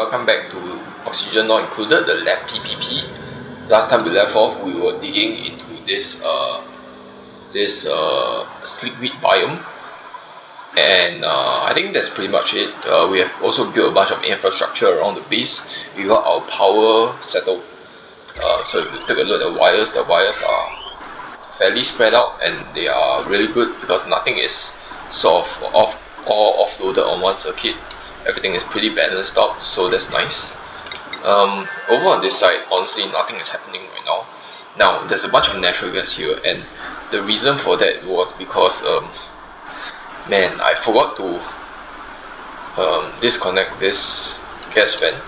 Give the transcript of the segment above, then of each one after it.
welcome back to Oxygen Not Included, the lab PPP. Last time we left off, we were digging into this sleepweed biome, and I think that's pretty much it. We have also built a bunch of infrastructure around the base. We got our power settled. So if you take a look at the wires are fairly spread out, and they are really good because nothing is sort of offloaded on one circuit. Everything is pretty balanced out, so that's nice. Over on this side, honestly, nothing is happening right now. Now, there's a bunch of natural gas here, and the reason for that was because, man, I forgot to disconnect this gas vent.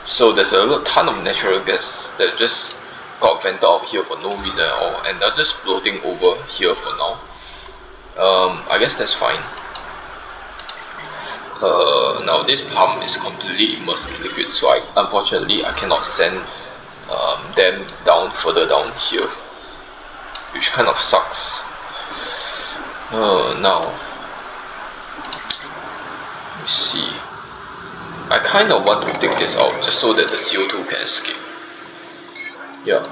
So there's a ton of natural gas that just got vented out here for no reason at all, and they're just floating over here for now. I guess that's fine. Now this pump is completely immersed in liquid, so unfortunately I cannot send them down further down here, which kind of sucks. Now let me see. I kind of want to take this out just so that the CO2 can escape. Yeah,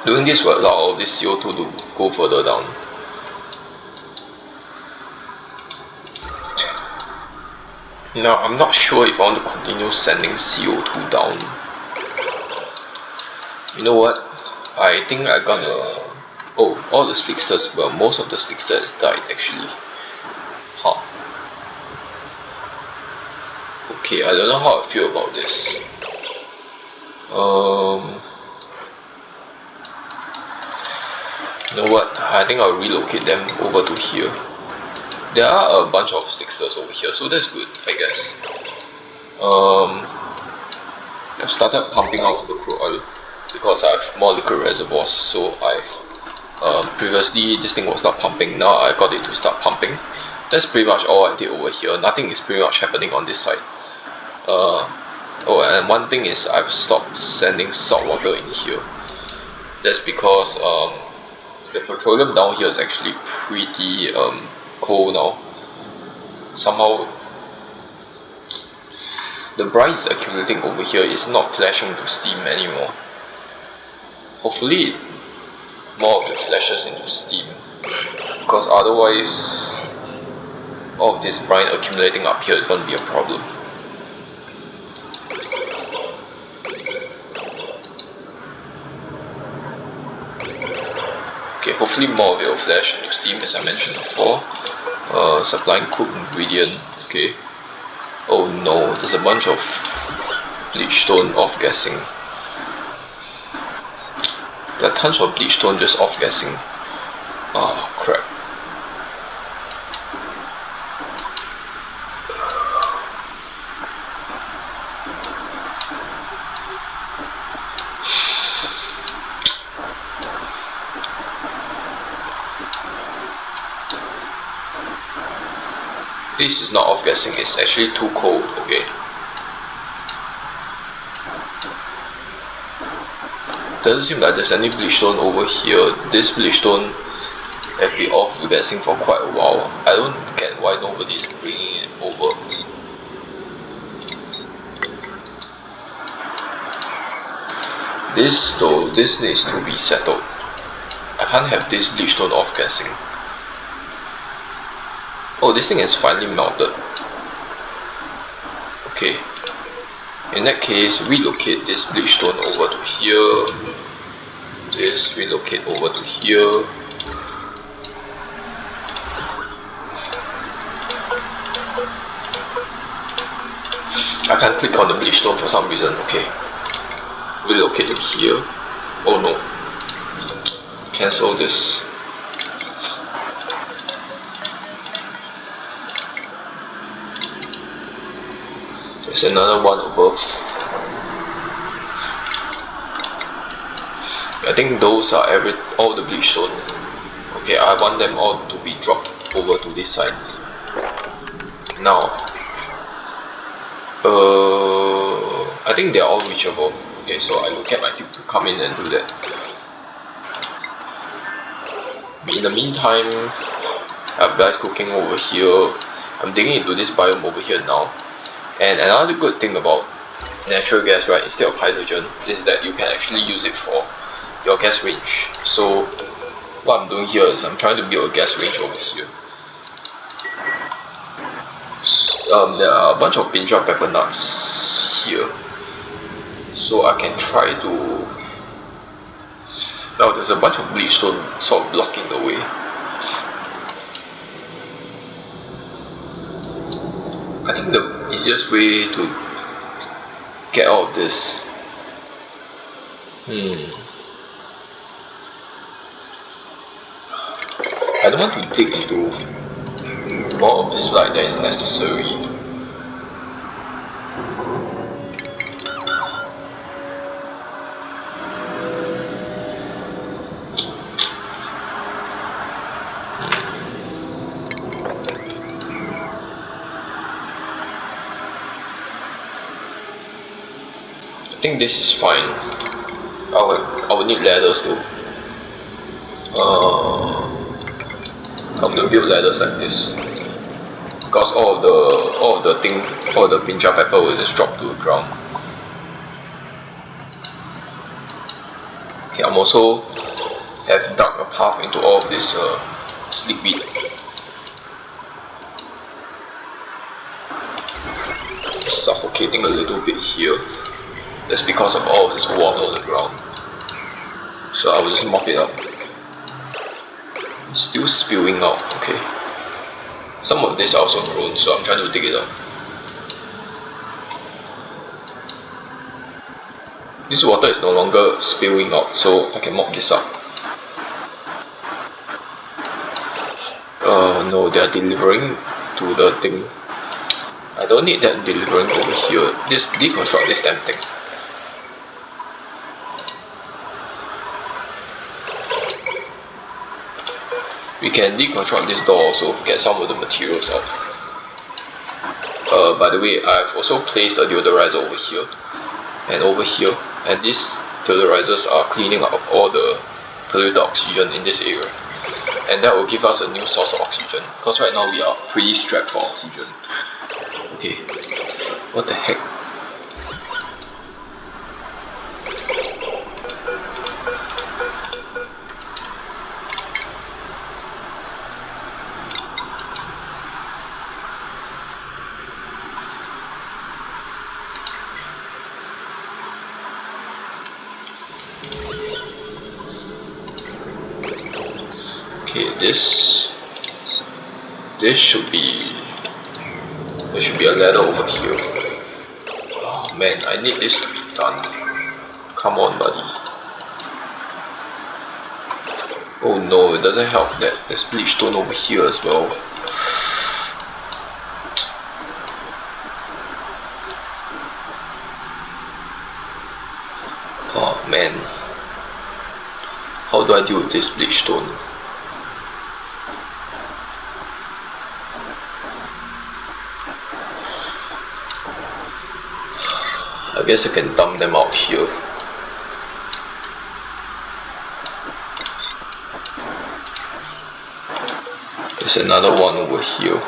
doing this will allow all this CO2 to go further down. Now, I'm not sure if I want to continue sending CO2 down. You know what? I think I'm gonna... Oh, all the slicksters, well, most of the slicksters died actually. Huh. Okay, I don't know how I feel about this. You know what? I think I'll relocate them over to here. There are a bunch of sixers over here, so that's good, I guess. I've started pumping out the crude oil because I have more liquid reservoirs. So I've previously this thing was not pumping. Now I got it to start pumping. That's pretty much all I did over here. Nothing is pretty much happening on this side. Oh, and one thing is I've stopped sending salt water in here. That's because the petroleum down here is actually pretty cold now. Somehow the brine is accumulating over here. It's not flashing to steam anymore. Hopefully more of it flashes into steam, because otherwise all of this brine accumulating up here is going to be a problem. Okay, hopefully more of it will flash into steam, as I mentioned before. Supplying cooked ingredient. Okay. Oh no, there's a bunch of bleach stone off-gassing. There are tons of bleach stone just off-gassing. Oh crap. This is not off-gassing, it's actually too cold, okay. Doesn't seem like there's any bleach stone over here. This bleach stone have been off-gassing for quite a while. I don't get why nobody's bringing it over. This though, this needs to be settled. I can't have this bleach stone off-gassing. Oh, this thing has finally melted. Okay. In that case, relocate this bleach stone over to here. This relocate over to here. I can't click on the bleach stone for some reason. Okay. Relocate to here. Oh no. Cancel this. There's another one above. I think those are all the bleach stone. Okay, I want them all to be dropped over to this side. Now, I think they are all reachable. Okay, so I will get my tube to come in and do that. In the meantime, I have guys cooking over here. I'm digging into this biome over here now. And another good thing about natural gas, right, instead of hydrogen, is that you can actually use it for your gas range. So what I'm doing here is I'm trying to build a gas range over here. There are a bunch of pinch of pepper nuts here, so I can try to. Now there's a bunch of bleach stone sort of blocking the way. I think the easiest way to get out of this. I don't want to dig into more of the slide that is necessary. I think this is fine. I will need ladders though. I'm gonna build ladders like this, because all the pinch of pepper will just drop to the ground. Okay, I'm also have dug a path into all of this sleepweed. Suffocating a little bit here. That's because of all of this water on the ground. So I will just mop it up. It's still spewing out, okay. Some of this are also grown, so I'm trying to dig it up. This water is no longer spewing out, so I can mop this up. No, they are delivering to the thing. I don't need that delivering over here. Just deconstruct this damn thing. We can deconstruct this door also, get some of the materials out. By the way, I've also placed a deodorizer over here and over here, and these deodorizers are cleaning up all the polluted oxygen in this area, and that will give us a new source of oxygen, because right now we are pretty strapped for oxygen. Okay, what the heck? Okay, this should be, there should be a ladder over here. Oh man, I need this to be done. Come on, buddy. Oh no, it doesn't help that there's bleach stone over here as well. Oh man, how do I deal with this bleach stone? I guess I can dump them out here. There's another one over here.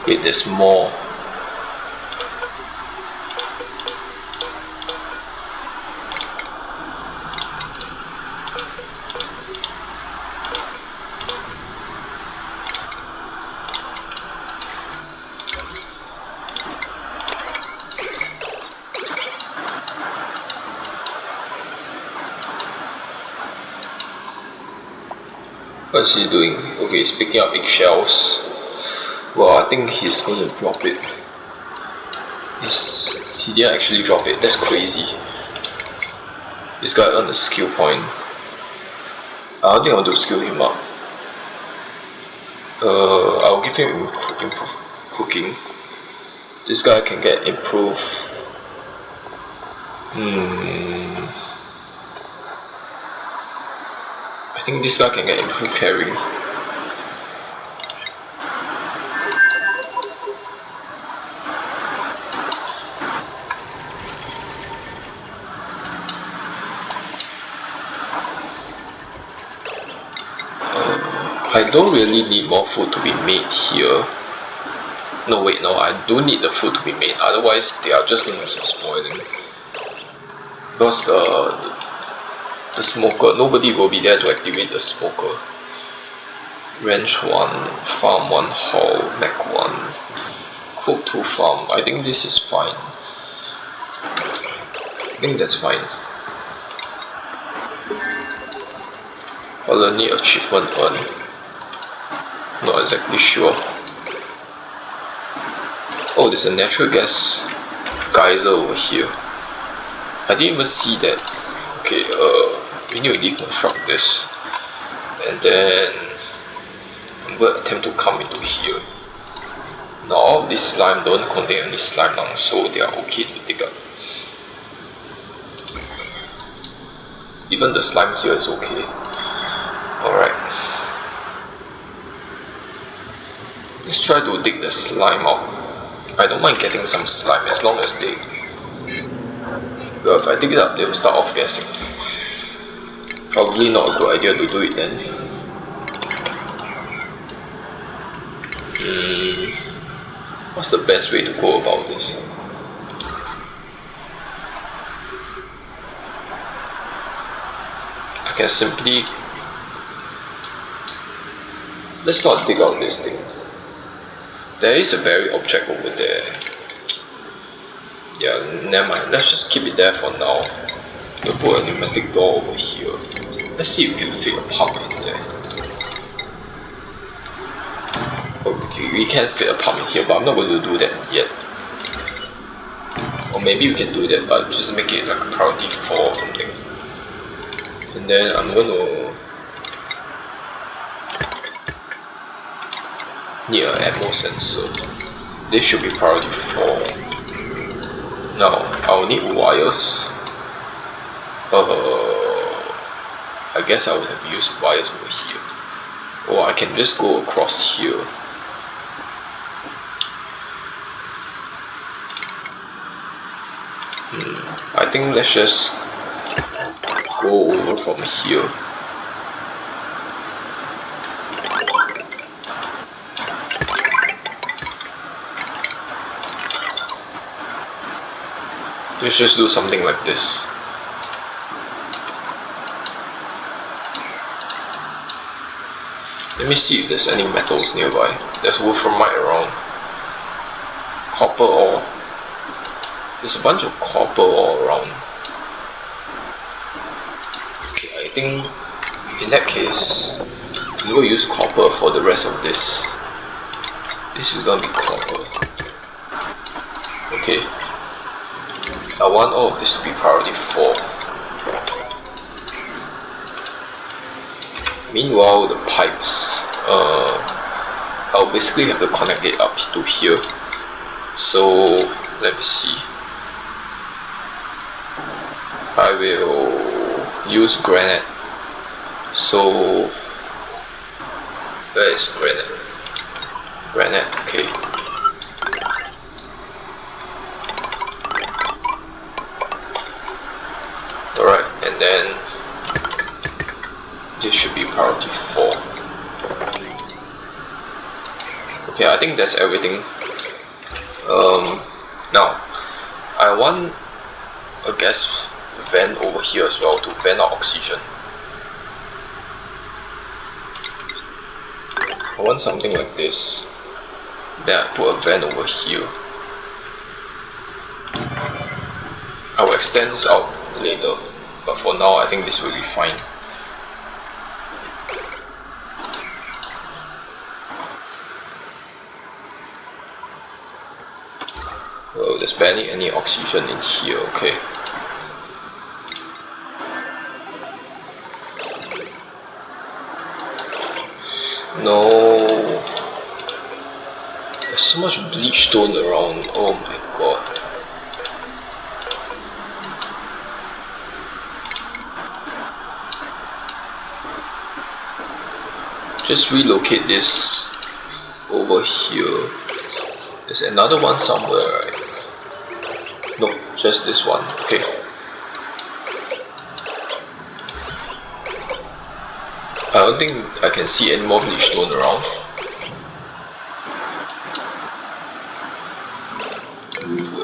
Wait, there's more. What's he doing? Okay, he's picking up eggshells. Well, I think he's going to drop it. He didn't actually drop it. That's crazy. This guy earned a skill point. I don't think I want to skill him up. I'll give him improve cooking. This guy can get improved. I think this guy can get improved carrying. I don't really need more food to be made here. No wait, no, I do need the food to be made, otherwise they are just gonna keep spoiling. Because the smoker, nobody will be there to activate the smoker. Ranch 1, farm 1 hall, mech 1, cook 2 farm. I think this is fine. I think that's fine. Colony achievement earn. Not exactly sure. Oh, there's a natural gas geyser over here. I didn't even see that. Okay, we need to deconstruct this. And then I'm going to attempt to come into here. Now all of this slime don't contain any slime now, so they are okay to dig up. Even the slime here is okay. Alright. Let's try to dig the slime out. I don't mind getting some slime as long as they... Well, if I dig it up, they will start off guessing. Probably not a good idea to do it then. What's the best way to go about this? I can simply... Let's not dig out this thing. There is a berry object over there. Yeah, never mind. Let's just keep it there for now. We'll put a pneumatic door over here. Let's see if we can fit a pump in there. Okay, we can fit a pump in here, but I'm not going to do that yet. Or maybe we can do that, but just make it like a priority 4 or something. And then I'm going to need an ammo sensor. This should be priority 4. Now, I'll need wires. I guess I would have used wires over here. Or I can just go across here. I think let's just go over from here. Let's just do something like this. Let me see if there's any metals nearby. There's wolframite around. Copper ore. There's a bunch of copper all around. Okay, I think in that case, I'm going to use copper for the rest of this. This is going to be copper. Okay. I want all of this to be priority 4. Meanwhile, the pipes, I'll basically have to connect it up to here. So, let me see. I will use granite. So, where is granite? Granite, okay. Alright, and then this should be priority 4. Okay, I think that's everything. Now, I want a gas vent over here as well to vent out oxygen. I want something like this. Then I put a vent over here. I will extend this out later, but for now I think this will be fine. Oh, there's barely any oxygen in here, okay. No. There's so much bleach stone around, oh my god. Just relocate this over here. There's another one somewhere, right? Nope, just this one. Okay. I don't think I can see any more bleach stone around.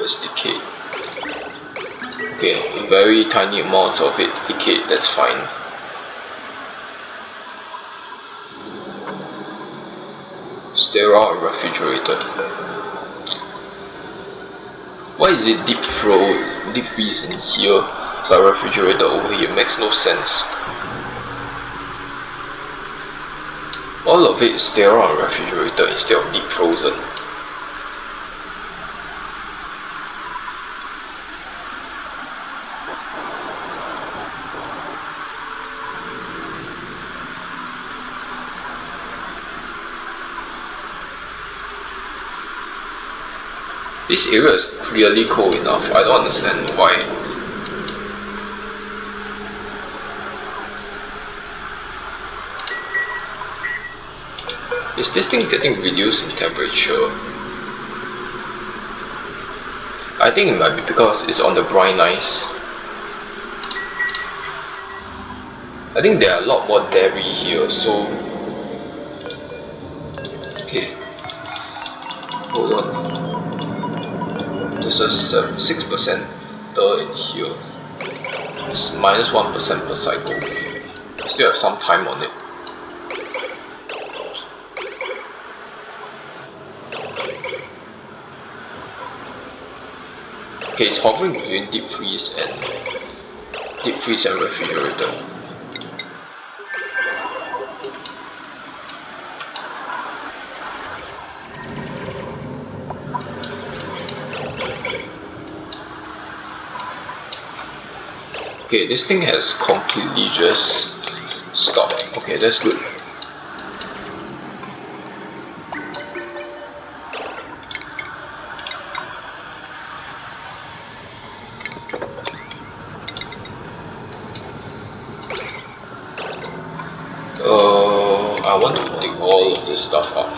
was decayed. Okay, very tiny amounts of it decayed, that's fine. Sterile and refrigerator. Why is it deep freeze in here but refrigerator over here? Makes no sense. All of it is sterile and refrigerator instead of deep frozen. This area is clearly cold enough. I don't understand why. Is this thing getting reduced in temperature? I think it might be because it's on the brine ice. I think there are a lot more debris here, so... Okay. Hold on. There's a 6% in here. It's -1% per cycle. I still have some time on it. Okay, it's hovering between deep freeze and refrigerator. Okay, this thing has completely just stopped. Okay, that's good. I want to dig all of this stuff up.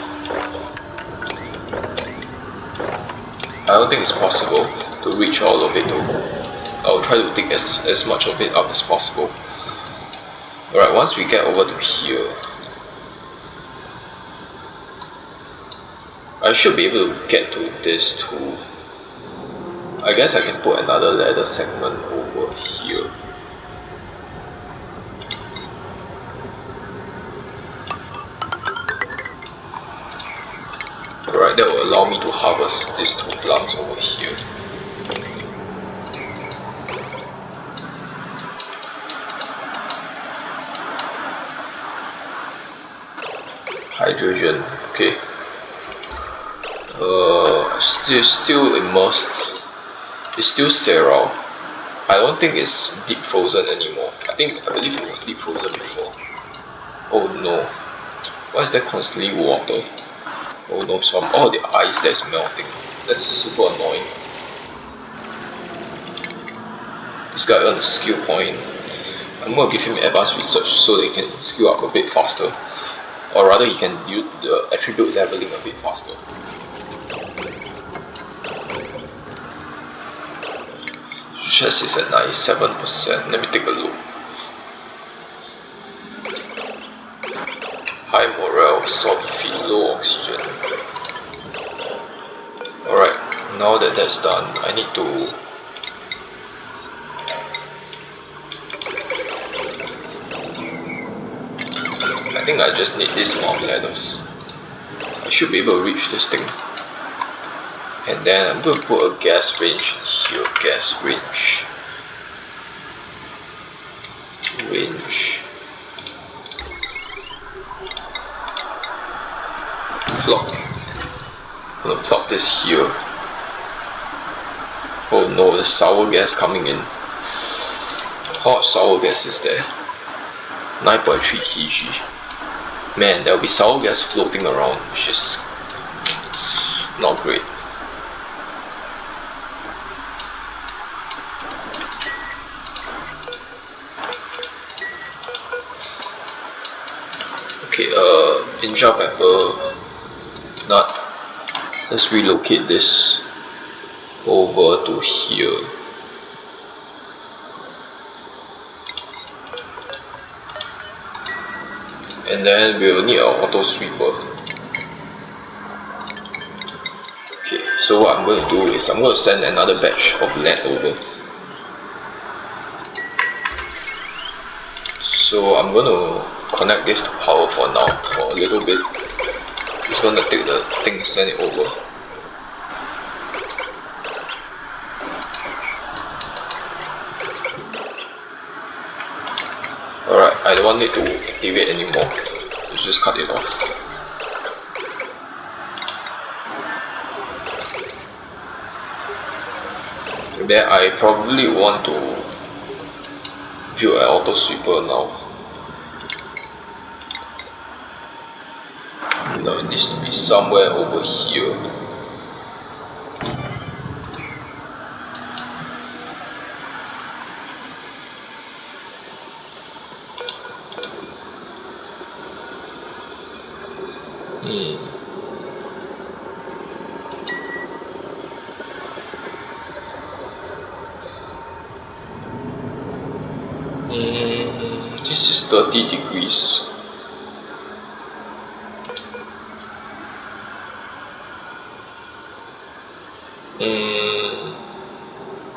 I don't think it's possible to reach all of it though. I'll try to dig as much of it up as possible. Alright, once we get over to here, I should be able to get to this too. I guess I can put another ladder segment over here. Alright, that will allow me to harvest these two plants over here. Hydrogen, okay. Still immersed. It's still sterile. I don't think it's deep frozen anymore. I believe it was deep frozen before. Oh no. Why is there constantly water? Oh no, from all the ice that's melting. That's super annoying. This guy earned a skill point. I'm gonna give him advanced research so that he can skill up a bit faster. Or rather, he can use the attribute leveling a bit faster. Stress is at 97%. Let me take a look. High morale, salty feet, low oxygen. Alright, now that that's done, I need to... I think I just need this amount of ladders. I should be able to reach this thing. And then I'm going to put a gas range here. Gas range. Plop. I'm going to plop this here. Oh no, there's sour gas coming in. How much sour gas is there? 9.3 kg. Man, there'll be sour gas floating around, which is not great. Okay, ninja pepper nut. Let's relocate this over to here. And then we will need our auto sweeper. Okay, So what I'm going to do is I'm going to send another batch of LED over. So I'm going to connect this to power for now, for a little bit. It's going to take the thing and send it over. Alright, I don't want it to activate anymore. Let's just cut it off. Then I probably want to build an auto sweeper now. No, it needs to be somewhere over here. This is 30 degrees.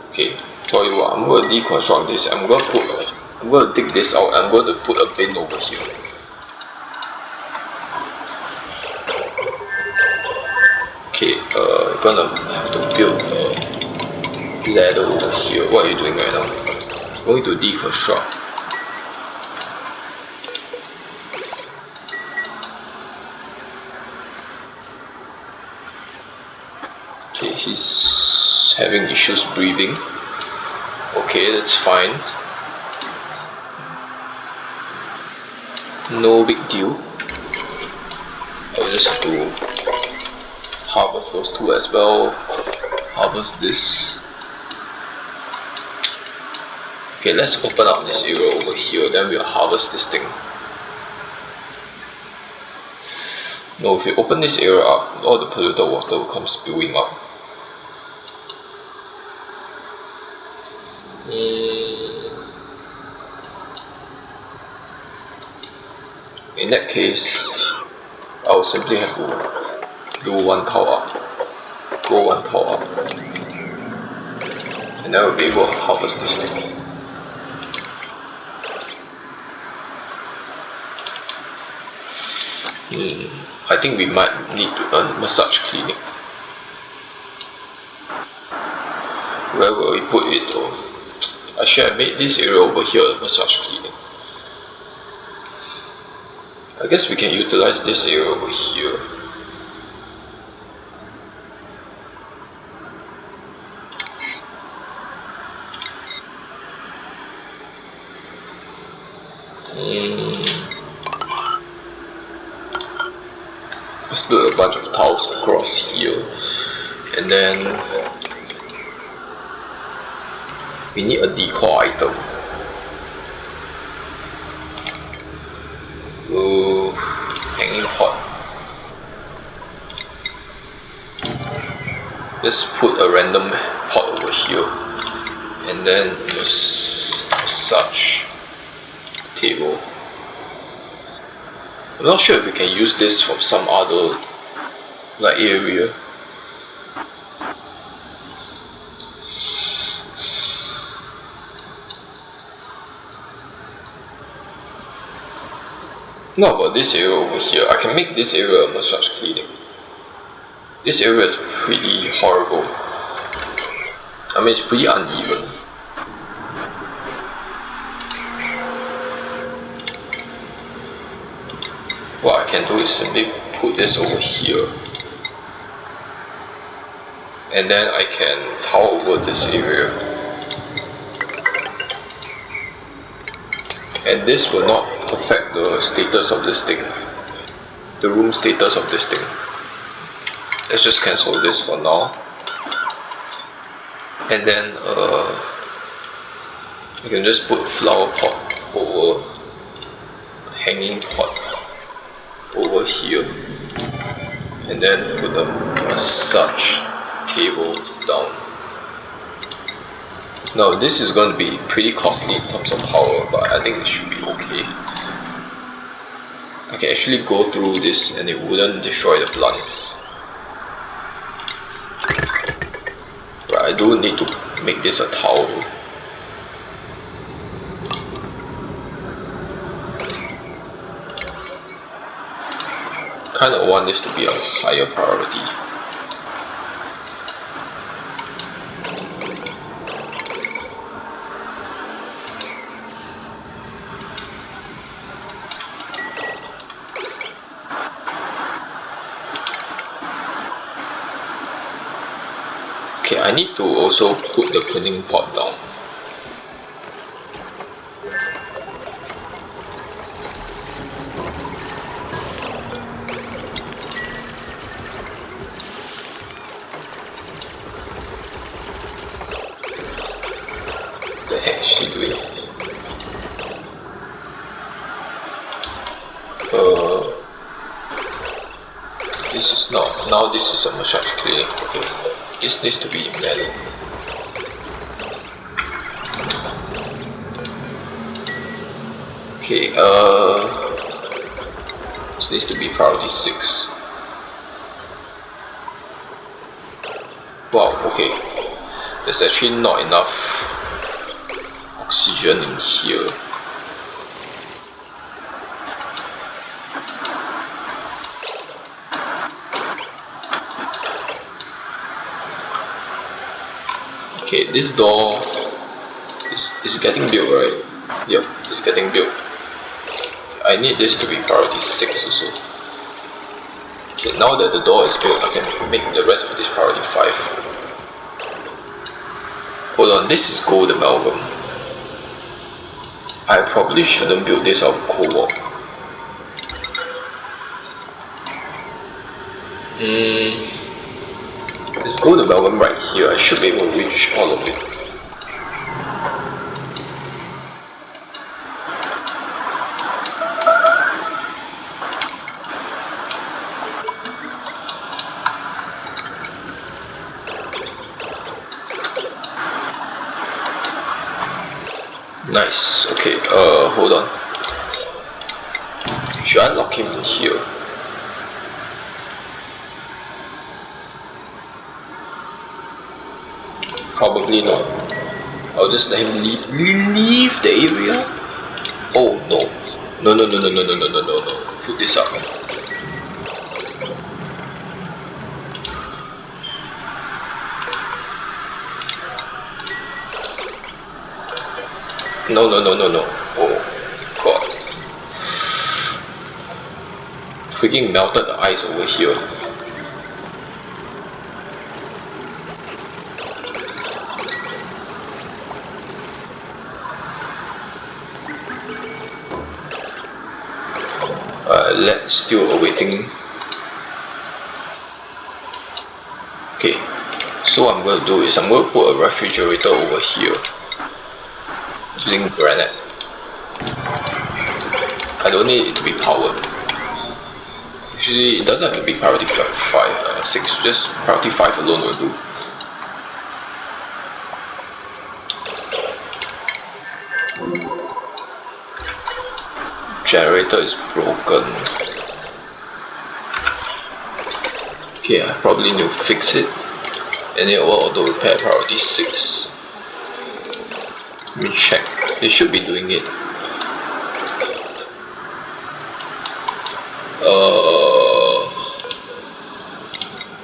Okay, tell you what, I'm going to deconstruct this. I'm going to dig this out. I'm going to put a bin over here. Okay, gonna have to build a ladder over here. What are you doing right now? Going to deconstruct. Okay, he's having issues breathing. Okay, that's fine. No big deal. I'll just have to harvest those two as well. Harvest this. Okay, let's open up this area over here, then we'll harvest this thing. No, if we open this area up, all the polluted water will come spewing up. In that case, I will simply have to do one tower up, go one tower up, and then we'll be able to harvest this thing. I think we might need to earn massage clinic. Where will we put it though? I should have made this area over here a massage clinic. I guess we can utilize this area over here. Let's build a bunch of tiles across here, and then we need a decor item. Hanging pot. Just put a random pot over here, and then a massage table. I'm not sure if we can use this from some other area. No, but this area over here, I can make this area a massage clinic. This area is pretty horrible. I mean, it's pretty uneven. What I can do is simply put this over here, and then I can tower over this area, and this will not affect the status of this thing, the room status of this thing. Let's just cancel this for now, and then I can just put flower pot over hanging pot over here, and then put a massage table down. Now this is going to be pretty costly in terms of power, but I think it should be okay. I can actually go through this and it wouldn't destroy the plants. do need to make this a tower though. Kind of want this to be a higher priority. Okay, I need to also put the cleaning pot down. What the heck is she doing? This is not. Now this is a massage clinic. Okay. This needs to be manual. Okay, this needs to be priority 6. Wow, okay. There's actually not enough oxygen in here. Okay, this door is getting built, right? Yep, it's getting built. I need this to be priority 6 also. Okay, now that the door is built, I can make the rest of this priority 5. Hold on, this is gold amalgam. I probably shouldn't build this out of cobalt. There's gold amalgam right here. I should be able to reach all of it. Nice. Okay, hold on. Should I lock him in here? Probably not. I'll just let him leave the area. Oh no. No. Put this up. No. Oh god. Freaking melted the ice over here. Let's still awaiting. Okay, so what I'm going to do is I'm going to put a refrigerator over here using granite. I don't need it to be powered. Usually it doesn't have to be priority 6, just priority 5 alone will do. Generator is broken. Okay, I probably need to fix it. And it will auto repair priority 6. Let me check. They should be doing it.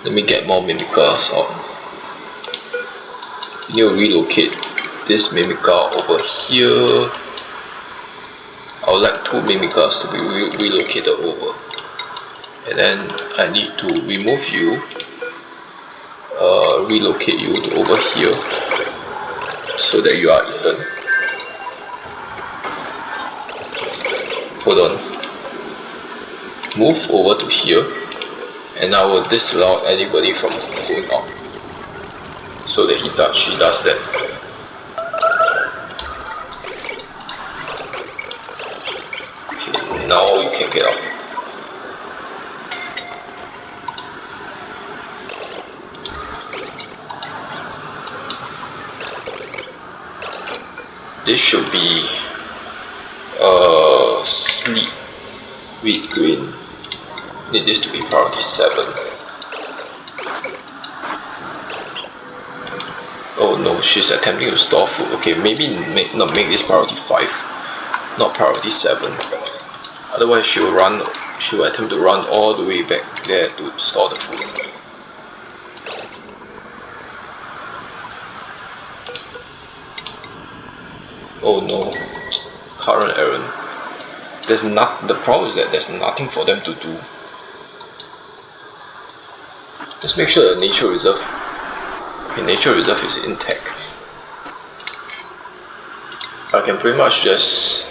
Let me get more Mimikars out. You need to relocate this Mimikar over here. I would like 2 Mimikars to be relocated over. And then I need to remove you, relocate you to over here so that you are eaten. Hold on. Move over to here, and I will disallow anybody from going out so that she does that. Okay, now you can get out. This should be sleep, wheat grain. Need this to be priority 7. she's attempting to store food. Okay, maybe not make this priority 5, not priority 7. Otherwise she will attempt to run all the way back there to store the food. Oh no, current errand. The problem is that there's nothing for them to do. Let's make sure the nature reserve. Okay, nature reserve is intact. I can pretty much just.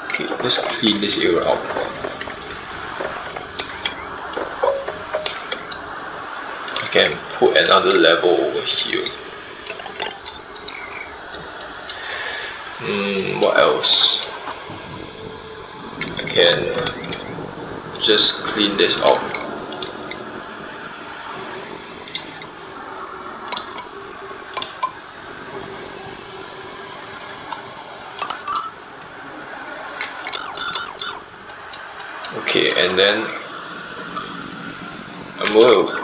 Okay, let's clean this area out. I can put another level over here. What else? I can just clean this out. Okay, and then I'm going to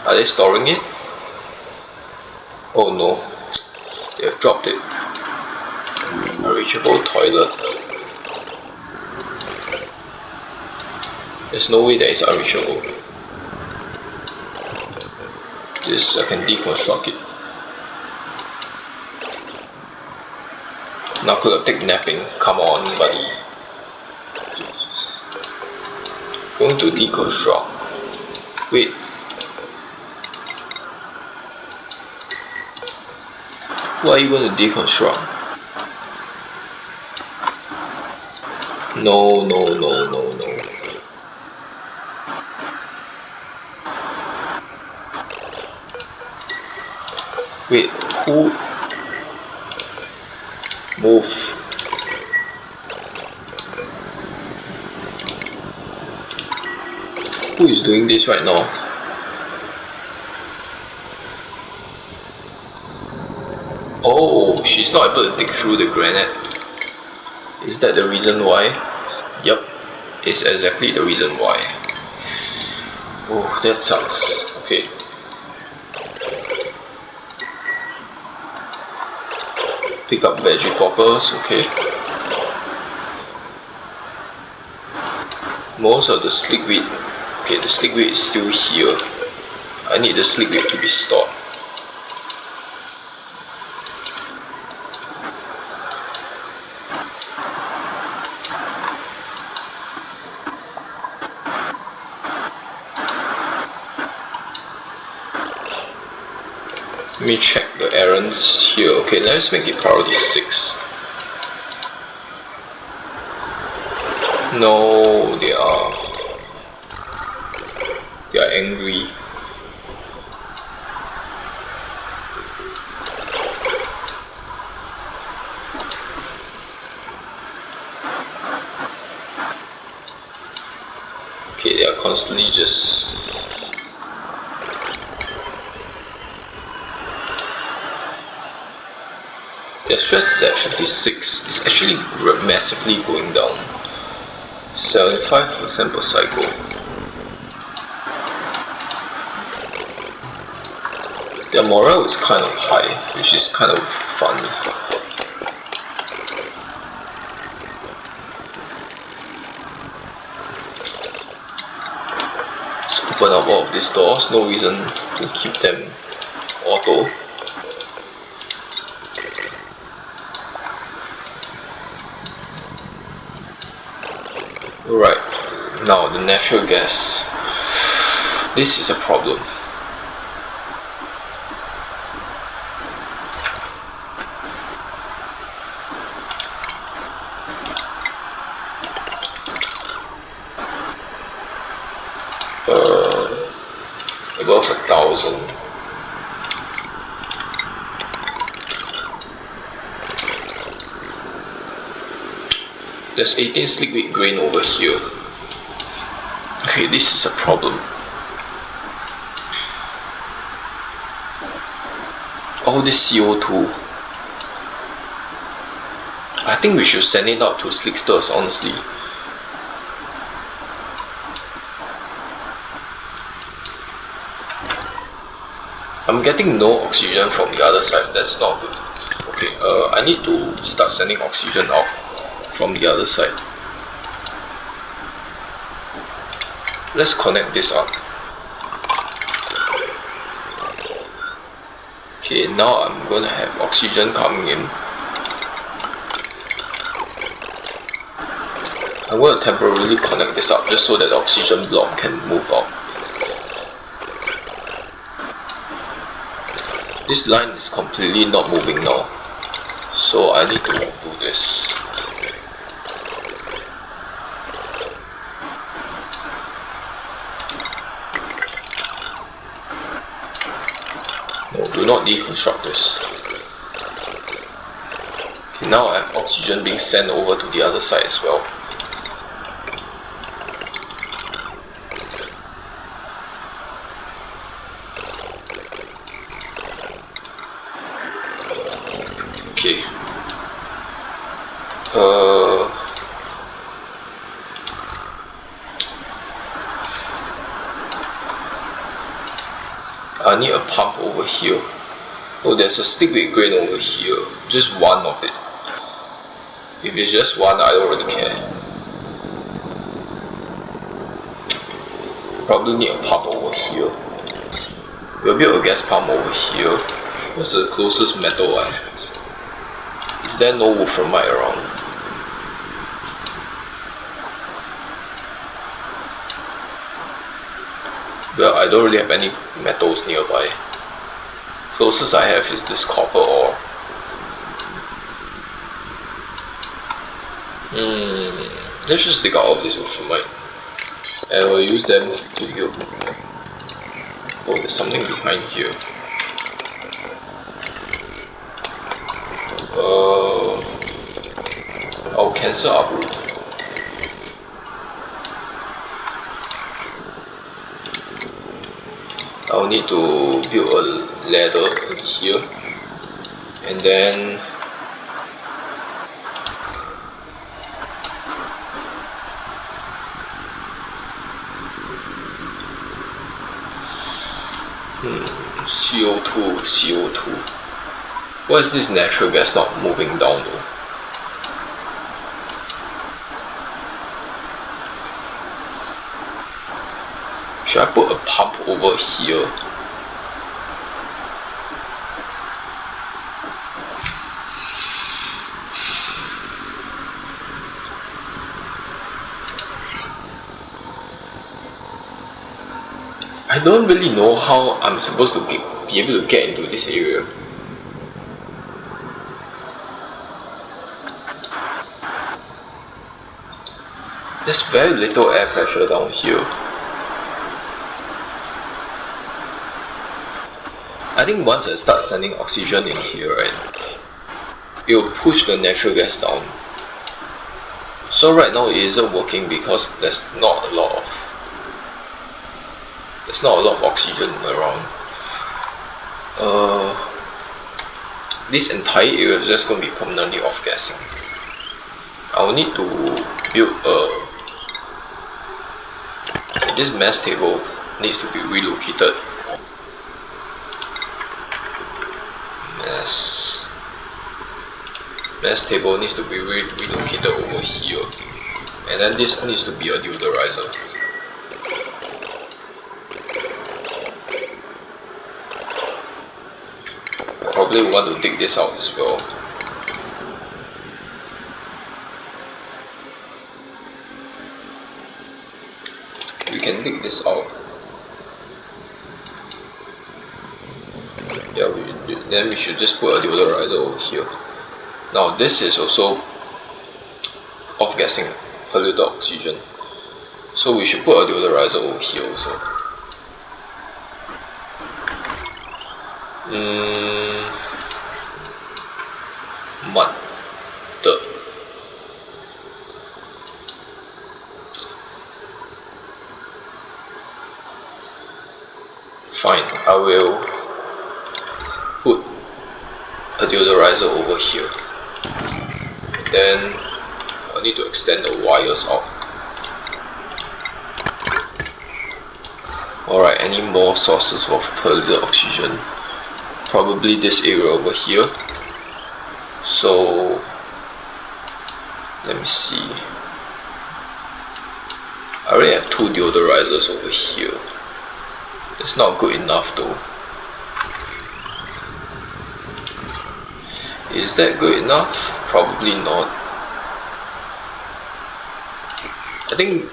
Are they storing it? Oh no, they have dropped it. Unreachable toilet. There's no way that it's unreachable. This I can deconstruct it. Narcoleptic napping. Come on, buddy. Going to deconstruct. Wait. What are you going to deconstruct? No. Wait, who? Move. Who is doing this right now? Oh, she's not able to dig through the granite. Is that the reason why? Yup, it's exactly the reason why. Oh, that sucks. Okay. Pick up veggie poppers, okay. Most of the slickweed. Okay, the slickweed is still here. I need the slickweed to be stored. Let me check the errands here. Okay, let's make it priority 6. No, they are angry. Okay, they are constantly just. Their stress is at 56. It's actually massively going down. 75% per cycle. Their morale is kind of high, which is kind of funny. Let's open up all of these doors. No reason to keep them auto. Right, now the natural gas. This is a problem. Above 1,000. There's 18 slickweed grain over here. Okay, this is a problem. All this CO2. I think we should send it out to slicksters, honestly. I'm getting no oxygen from the other side. That's not good. Okay, I need to start sending oxygen out from the other side. Let's connect this up. Okay, now I'm gonna have oxygen coming in. I'm going to temporarily connect this up just so that the oxygen block can move out. This line is completely not moving now, so I need to do this. No, do not deconstruct this. Okay, now I have oxygen being sent over to the other side as well. Okay. I need a pump over here. Oh, there's a stick with grain over here. Just one of it. If it's just one, I don't really care. Probably need a pump over here. We'll build a gas pump over here. What's the closest metal I have? Is there no wolframite around? Well, I don't really have any metals nearby. Closest I have is this copper ore. Let's just dig out all of this wolframite. And we'll use them to build. Oh, there's something behind here. I'll cancel uproot. I'll need to build a ladder in here, and then CO2. Why is this natural gas not moving down though? Should I put a pump over here? I don't really know how I'm supposed to be able to get into this area. There's very little air pressure down here. I think once I start sending oxygen in here, right, it will push the natural gas down. So right now it isn't working because there's not a lot of oxygen around. This entire area is just going to be permanently off gassing. I will need to build this mass table needs to be relocated. Mass table needs to be relocated over here, and then this needs to be a deodorizer. I probably want to dig this out as well. We can dig this out. Yeah, then we should just put a deodorizer over here. Now this is also off-gassing polluted oxygen, so we should put a deodorizer over here also. Mud, dirt. I will put a deodorizer over here. Then I need to extend the wires out. Alright, any more sources of polluted oxygen? Probably this area over here. So let me see. I already have 2 deodorizers over here. It's not good enough though. Is that good enough? Probably not. I think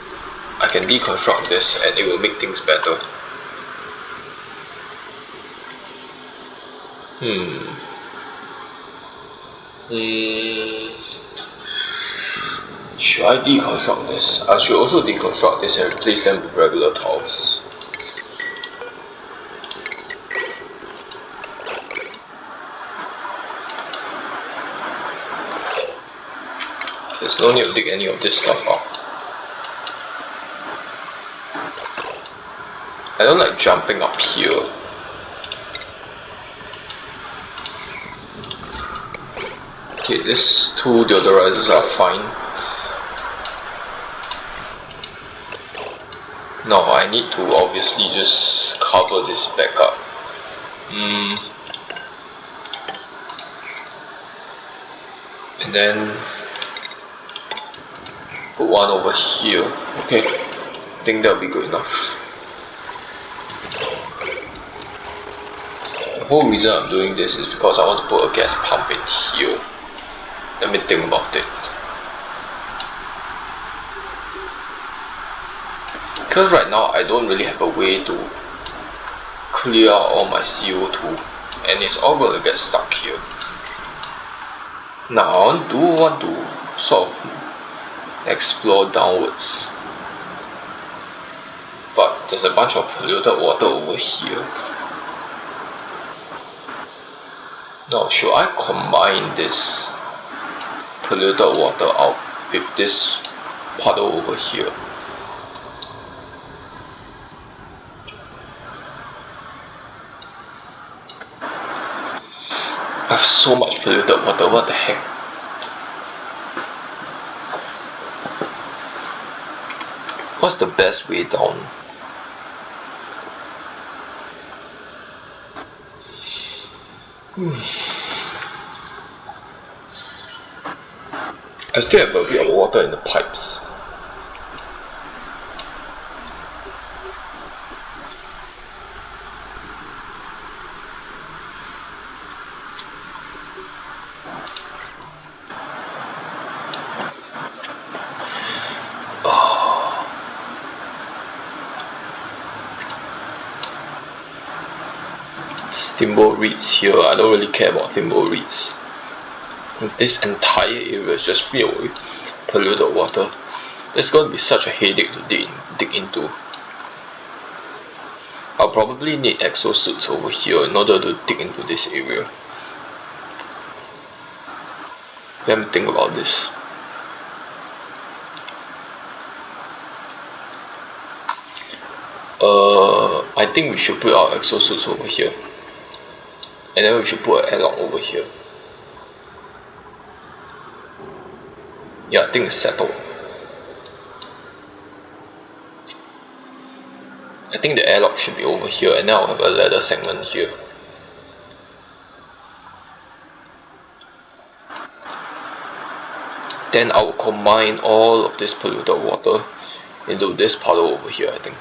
I can deconstruct this and it will make things better. Should I deconstruct this? I should also deconstruct this and replace them with regular tiles. There's no need to dig any of this stuff up. I don't like jumping up here. Okay, these 2 deodorizers are fine. Now I need to obviously just cover this back up. And then put one over here. Okay, I think that'll be good enough. The whole reason I'm doing this is because I want to put a gas pump in here. Let me think about it. Because right now I don't really have a way to clear out all my CO2 and it's all going to get stuck here. Now I do want to sort of explore downwards, but there's a bunch of polluted water over here. Now should I combine this polluted water out with this puddle over here? I have so much polluted water, what the heck? What's the best way down? I still have a bit of water in the pipes. Steamboat reeds here. I don't really care about steamboat reeds. This entire area is just filled with polluted water. It's going to be such a headache to dig into. I'll probably need exosuits over here in order to dig into this area. Let me think about this. I think we should put our exosuits over here. And then we should put an airlock over here. Yeah, I think it's settled. I think the airlock should be over here, and then I'll have a ladder segment here. Then I'll combine all of this polluted water into this puddle over here, I think.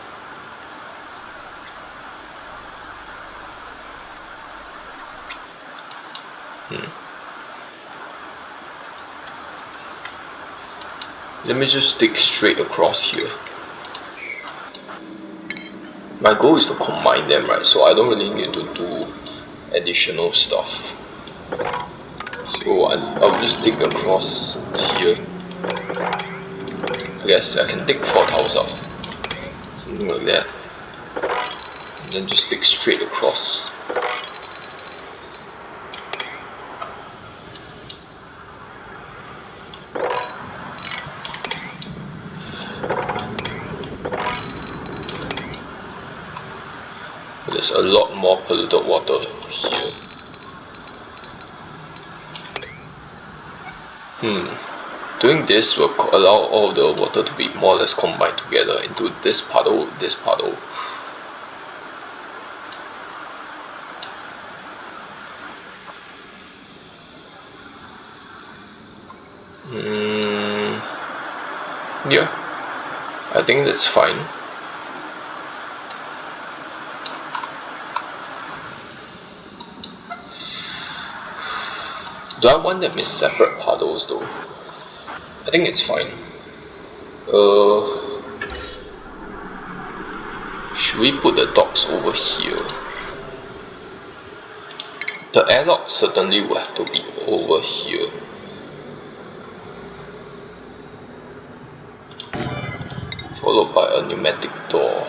Let me just dig straight across here. My goal is to combine them, right? So I don't really need to do additional stuff. So I'll just dig across here. I guess I can dig 4 tiles out. Something like that. And then just dig straight across. there's a lot more polluted water here. Doing this will allow all the water to be more or less combined together into this puddle, this puddle. Yeah, I think that's fine. Do I want them in separate puddles though? I think it's fine. Should we put the docks over here? The airlock certainly will have to be over here. Followed by a pneumatic door.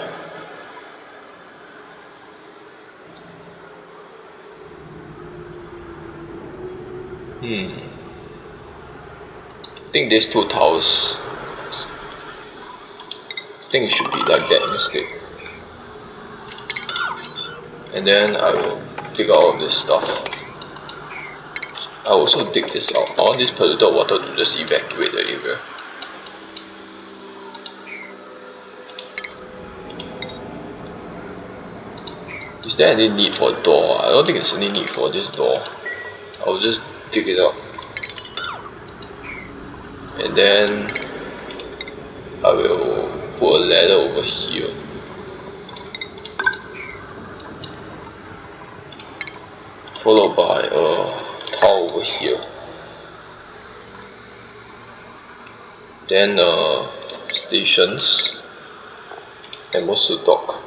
I think these two towers, I think it should be like that instead. And then I will dig out all this stuff. I'll also dig this out. I want this polluted water to just evacuate the area. Is there any need for a door? I don't think there's any need for this door. I'll just dig it out. And then I will put a ladder over here. Followed by a tower over here. Then stations and also dock.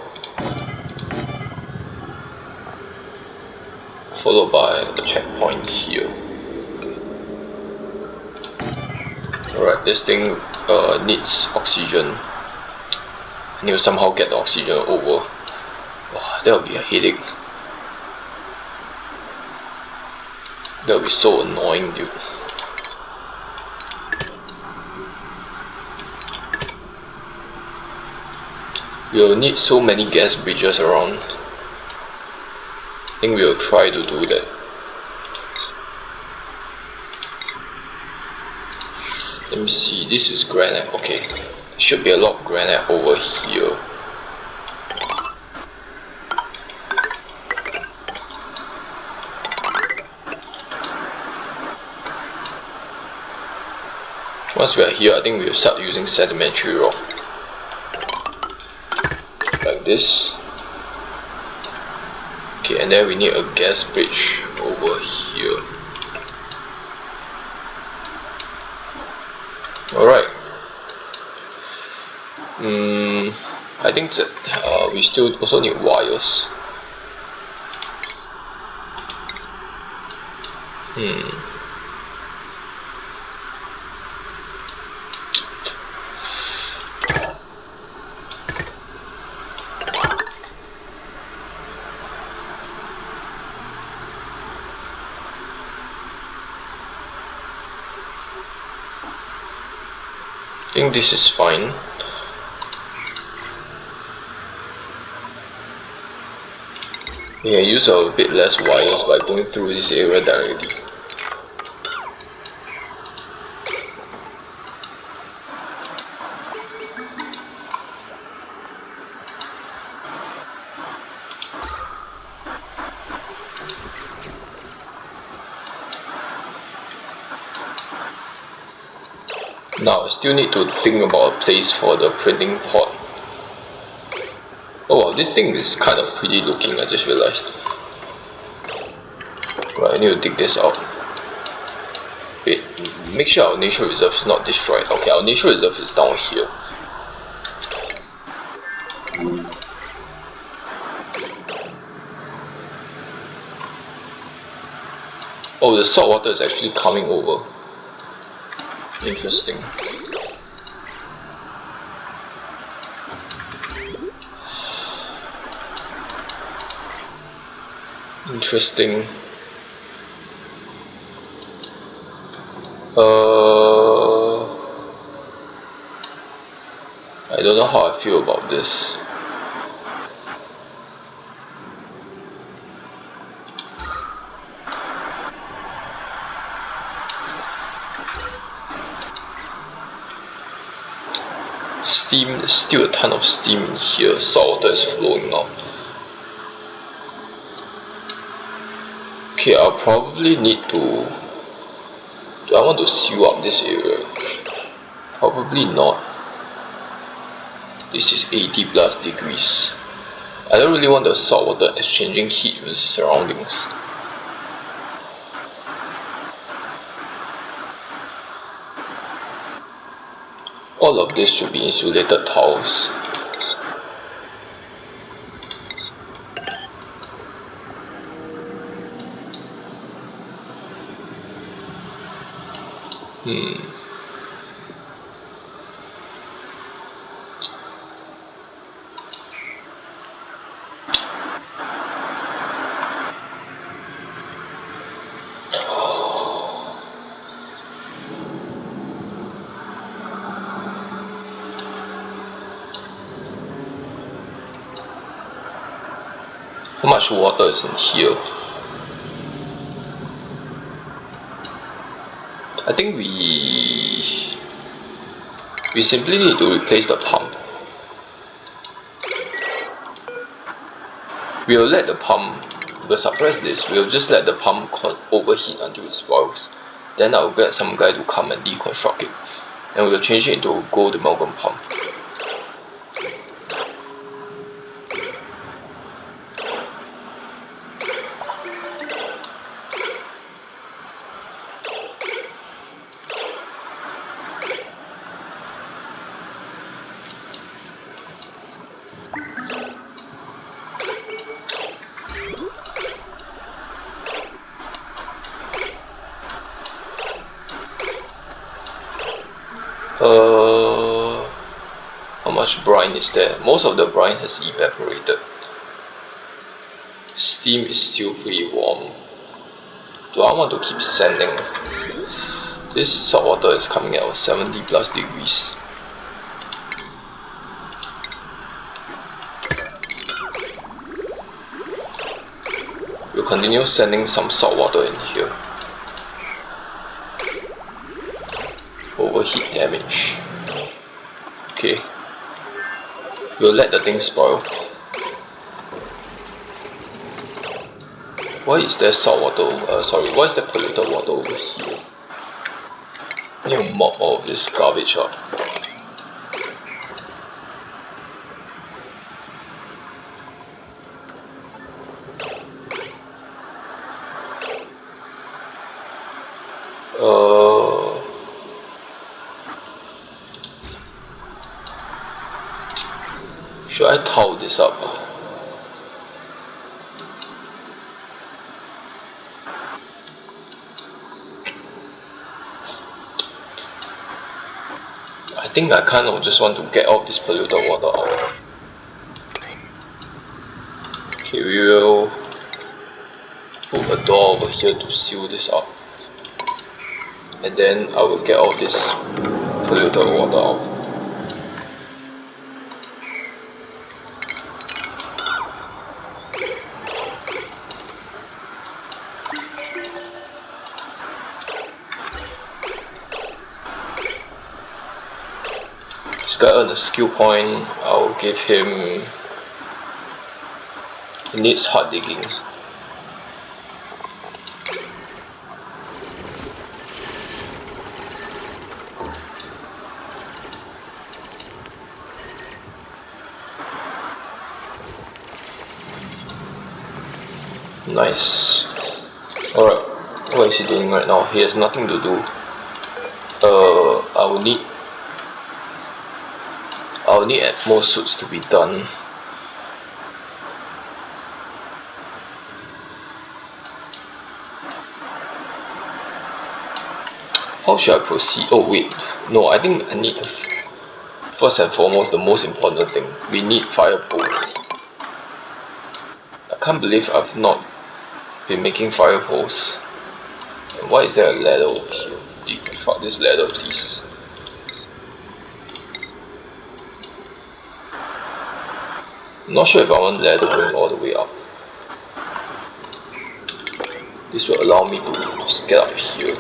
Followed by a checkpoint here. Alright, this thing needs oxygen. I need to somehow get the oxygen over. Oh, that would be a headache. That would be so annoying, dude. We'll need so many gas bridges around. I think we'll try to do that. Let me see, this is granite, okay. Should be a lot of granite over here. Once we are here, I think we'll start using sedimentary rock. Like this. Okay, and then we need a gas bridge over here. Alright. I think that we still also need wires. I think this is fine. We can use a bit less wires by going through this area directly. Now I still need to think about a place for the printing pod. Oh wow, this thing is kind of pretty looking, I just realized. Right, I need to dig this out. Wait, make sure our nature reserve is not destroyed. Okay, our nature reserve is down here. Oh, the salt water is actually coming over. Interesting. Interesting. I don't know how I feel about this. Steam, there's still a ton of steam in here. Salt water is flowing out. Okay, I'll probably need to. Do I want to seal up this area? Probably not. This is 80 plus degrees. I don't really want the salt water exchanging heat with the surroundings. All of this should be insulated tiles. How much water is in here? I think we simply need to replace the pump. We'll let the pump, we'll suppress this, we'll just let the pump overheat until it spoils. Then I'll get some guy to come and deconstruct it. And we'll change it into a gold amalgam pump. How much brine is there? Most of the brine has evaporated. Steam is still pretty warm. Do I want to keep sending? This salt water is coming at 70 plus degrees. We'll continue sending some salt water in here. Overheat damage. Okay. We'll let the thing spoil. Why is there salt water? Sorry, why is there polluted water over here? I need to mop all of this garbage up. Should I towel this up? I think I kind of just want to get all this polluted water out. Okay, we will put a door over here to seal this up. And then I will get all this polluted water out. This guy earned a skill point. I'll give him. He needs hard digging. Nice. Alright, what is he doing right now? He has nothing to do. I'll need more suits to be done. How should I proceed? Oh wait, no, I think I need first and foremost, the most important thing. We need fire poles. I can't believe I've not been making fire poles. And why is there a ladder over here? Deconstruct this ladder, please. I'm not sure if I want ladder going all the way up. This will allow me to just get up here.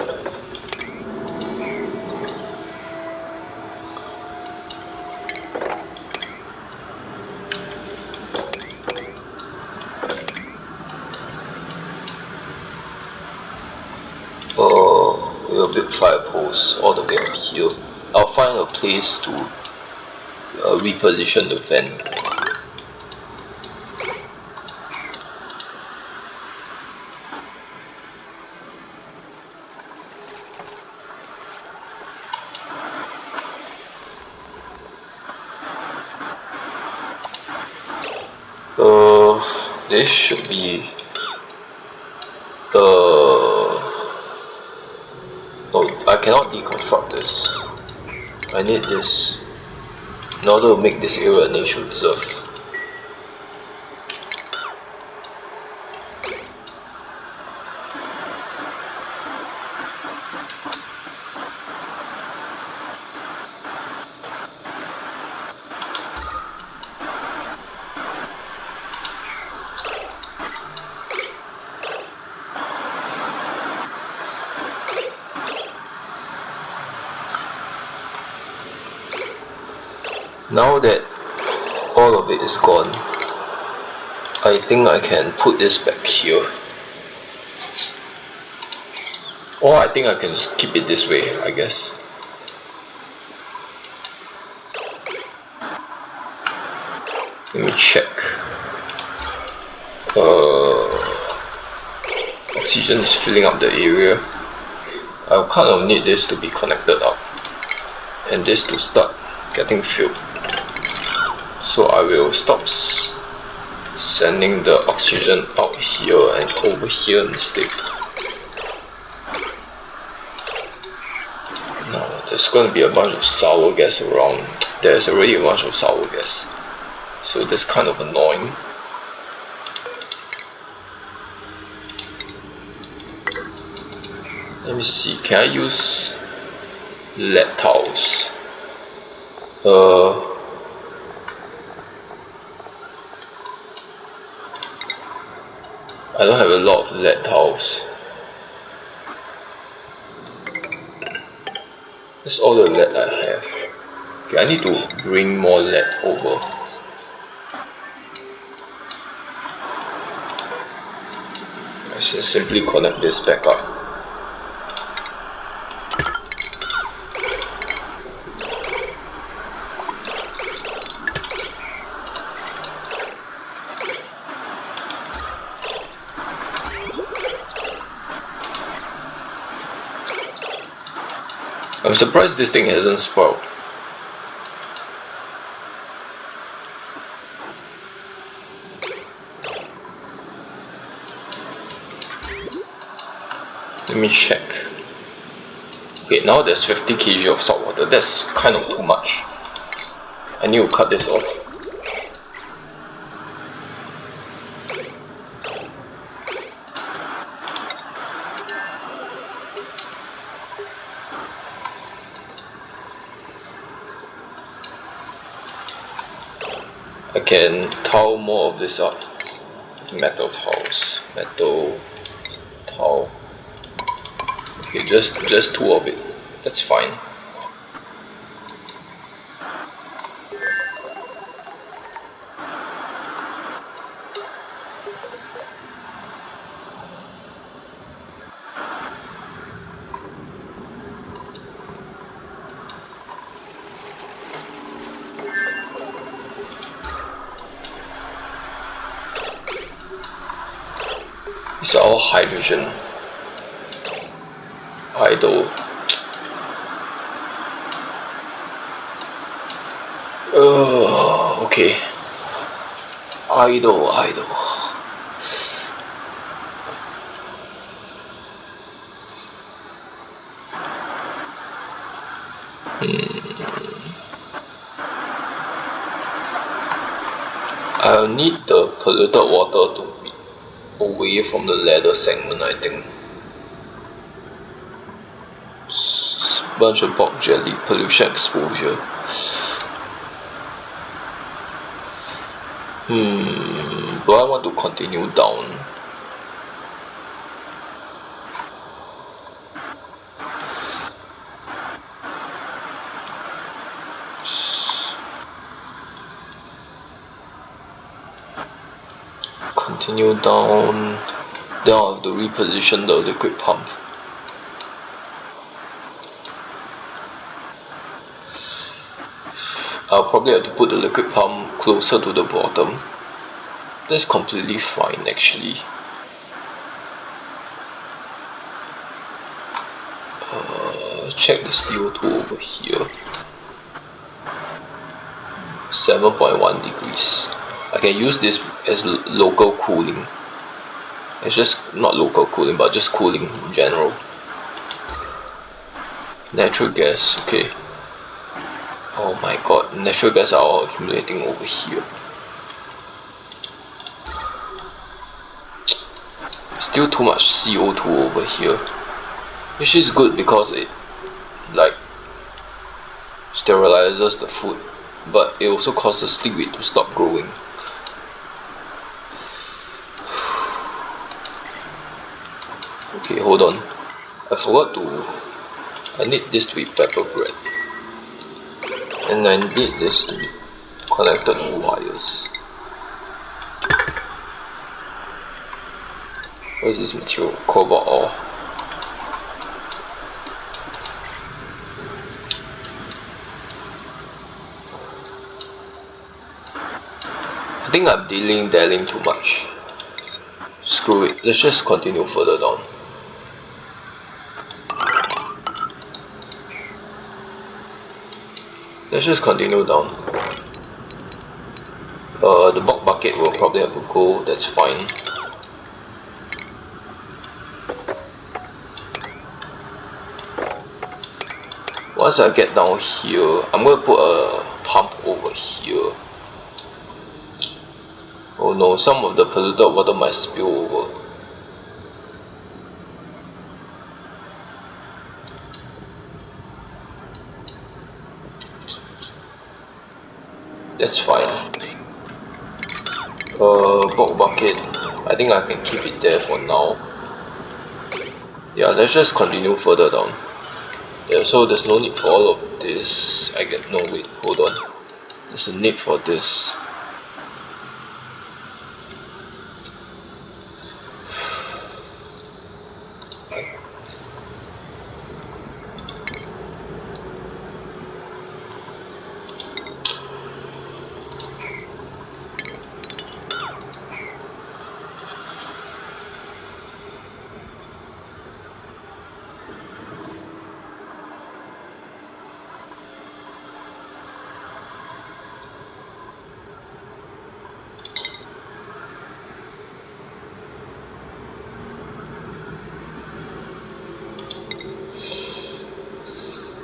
goes all the way up here. I'll find a place to reposition the vent. This should be no, I cannot deconstruct this. I need this in order to make this area a nature reserve. Now that all of it is gone, I think I can put this back here. Or I think I can just keep it this way, I guess. Let me check. Oxygen is filling up the area. I kind of need this to be connected up, and this to start getting filled. So I will stop sending the oxygen out here and over here instead. Now there's going to be a bunch of sour gas around. There's already a bunch of sour gas, so that's kind of annoying. Let me see, can I use lead tiles? I don't have a lot of lead tiles. That's all the lead I have. Okay, I need to bring more lead over. I should simply connect this back up. I'm surprised this thing hasn't spoiled. Let me check. Okay, now there's 50 kg of salt water. That's kind of too much. I need to cut this off. I can tile more of this up. Metal tiles, metal tile. Okay, just 2 of it. That's fine. It's all hydrogen. Idle. Okay. Idle. I'll need the polluted water to be away from the ladder segment, I think. Bunch of bog jelly, pollution exposure. Do I want to continue down? Continue down. Then I'll have to reposition the liquid pump. I'll probably have to put the liquid pump closer to the bottom. That's completely fine actually. Check the CO2 over here. 7.1 degrees. I can use this as local cooling. It's just not local cooling, but just cooling in general. Natural gas, okay. Oh my god, natural gas are all accumulating over here. Still too much CO2 over here. Which is good because it like sterilizes the food, but it also causes seaweed to stop growing. Okay, hold on. I need this to be pepper bread. And I need this to be connected to wires. What is this material? Cobalt ore. I think I'm dallying too much. Screw it, let's just continue further down. Let's just continue down. The bulk bucket will probably have to go, that's fine. Once I get down here, I'm going to put a pump over here. Oh no, some of the polluted water might spill over. That's fine. Bulk bucket, I think I can keep it there for now. Yeah, let's just continue further down. Yeah, so there's no need for all of this. No wait, hold on. There's a need for this.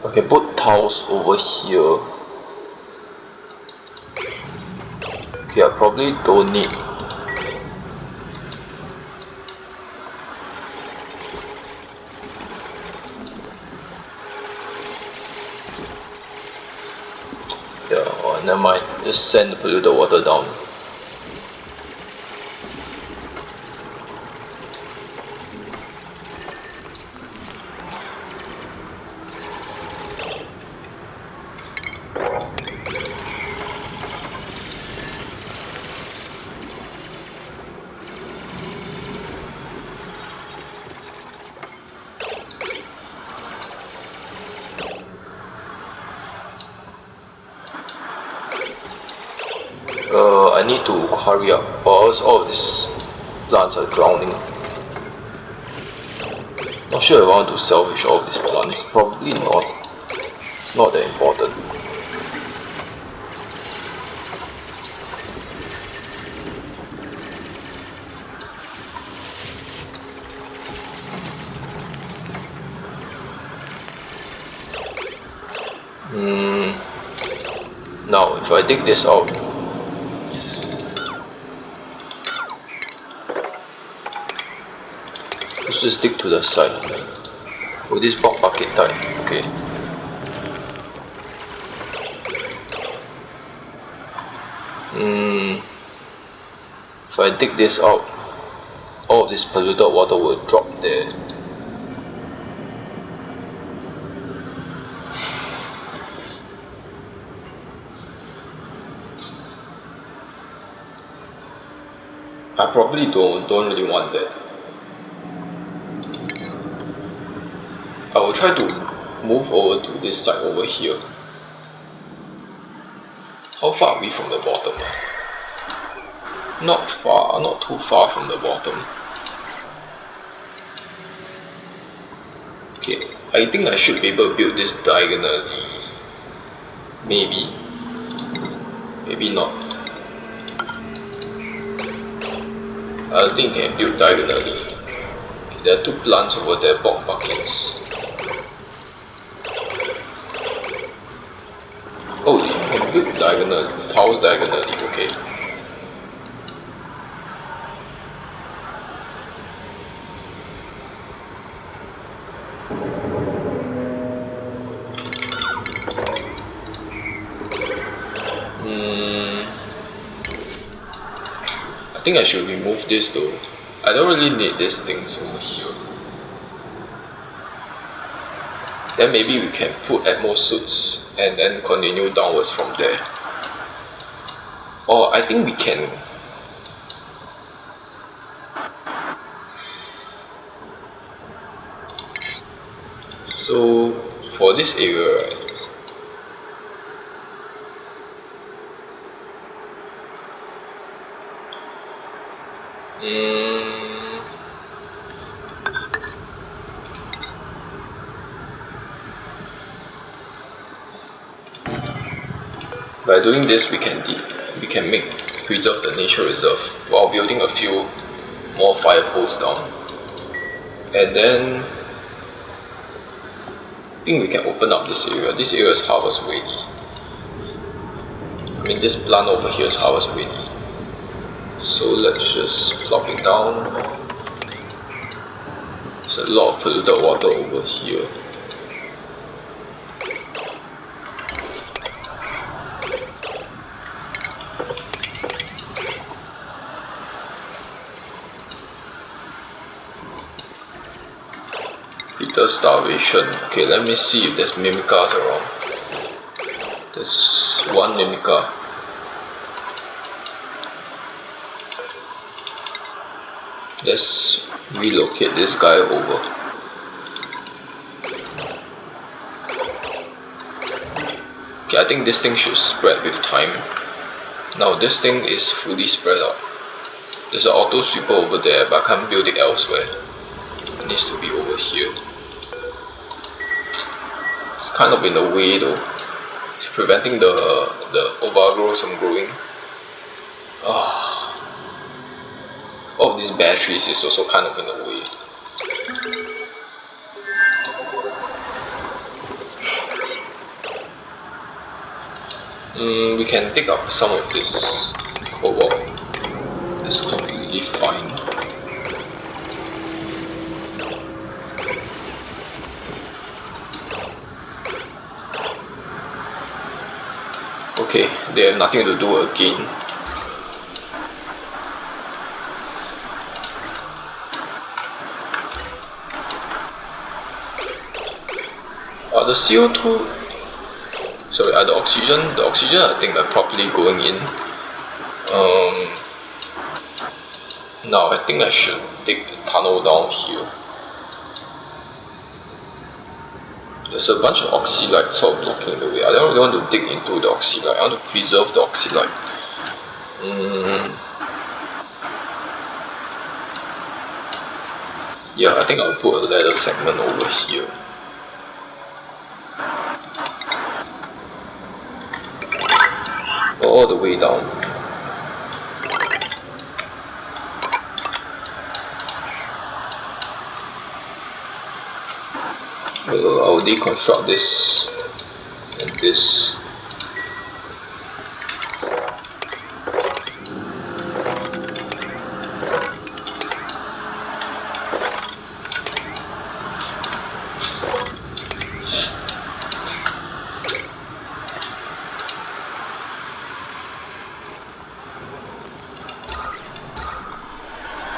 Okay, put tiles over here. Okay, I probably don't need. Yeah, oh, never mind. Just send the polluted water down. I need to hurry up, or else all of these plants are drowning. Not sure if I want to salvage all of these plants. Probably not. It's not that important. Now, if I dig this out, let's just stick to the side. Oh, this bulk bucket type. Okay. If I dig this out, all of this polluted water will drop there. I probably don't really want that. I will try to move over to this side over here. How far are we from the bottom? Not far, not too far from the bottom. Okay, I think I should be able to build this diagonally. Maybe. Maybe not. I don't think I can build diagonally. Okay, there are 2 plants over there, bulk buckets. Oh, you can build diagonally, towers diagonally, okay. I think I should remove this though. I don't really need these things over here. Then maybe we can put Atmo suits and then continue downwards from there. Or I think we can. So for this area, right? By doing this, we can preserve the nature reserve while building a few more fire poles down, and then I think we can open up this area. This area is harvest ready. I mean, this plant over here is harvest ready. So let's just plop it down. There's a lot of polluted water over here. Peter starvation. Okay, let me see if there's Mimikars around. There's 1 Mimikar. Let's relocate this guy over. Okay, I think this thing should spread with time. Now this thing is fully spread out. There's an auto sweeper over there, but I can't build it elsewhere. It needs to be over here. It's kind of in the way though. It's preventing the overgrowth from growing. All of these batteries is also kind of in the way. We can take up some of this cobalt. It's completely fine. Okay, they have nothing to do again. The CO2, sorry, the oxygen I think are properly going in. Now I think I should dig a tunnel down here. There's a bunch of oxylite sort of blocking the way. I don't really want to dig into the oxylite. I want to preserve the oxylite. Yeah, I think I'll put a ladder segment over here. All the way down. I'll deconstruct this and this.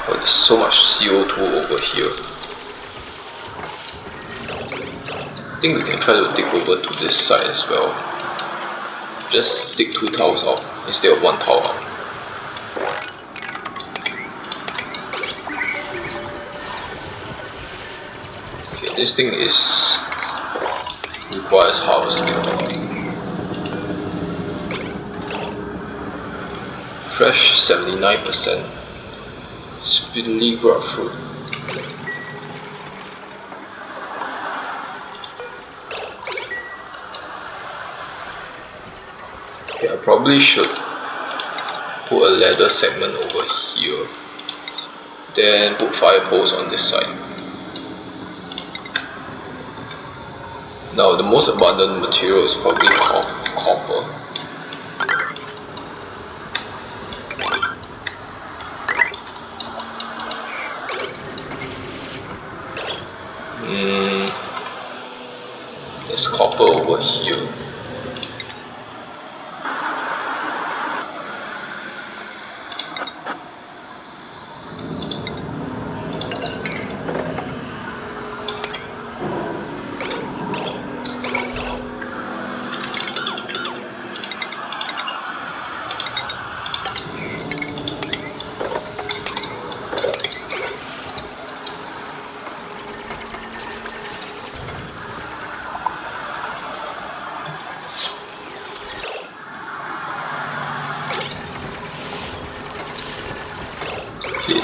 Oh, there's so much CO2 over here. I think we can try to dig over to this side as well. Just dig 2 tiles out instead of 1 tile out. Okay, this thing requires harvesting. Fresh 79%. Speedily grow fruit. Okay, I probably should put a ladder segment over here. Then put fire poles on this side. Now the most abundant material is probably copper. There's copper over here.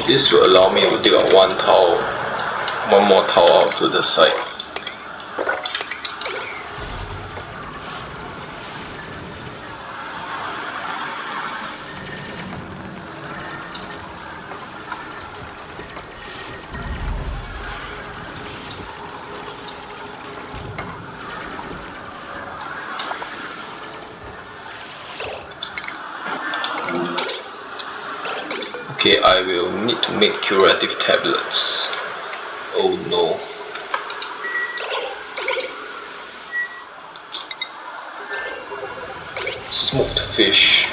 This will allow me to dig out one more tile out to the side. Okay, I will need to make curative tablets. Oh no. Smoked fish.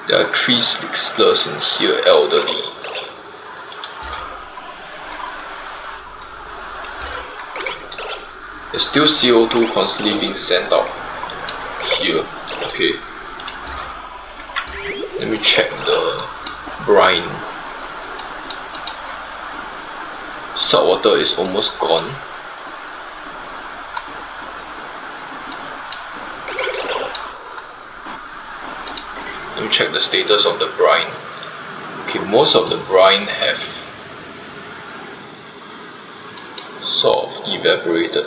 There are 3 slurs in here, elderly. There's still CO2 constantly being sent out here. Okay. Let me check the brine. Salt water is almost gone. Let me check the status of the brine. Okay, most of the brine have sort of evaporated.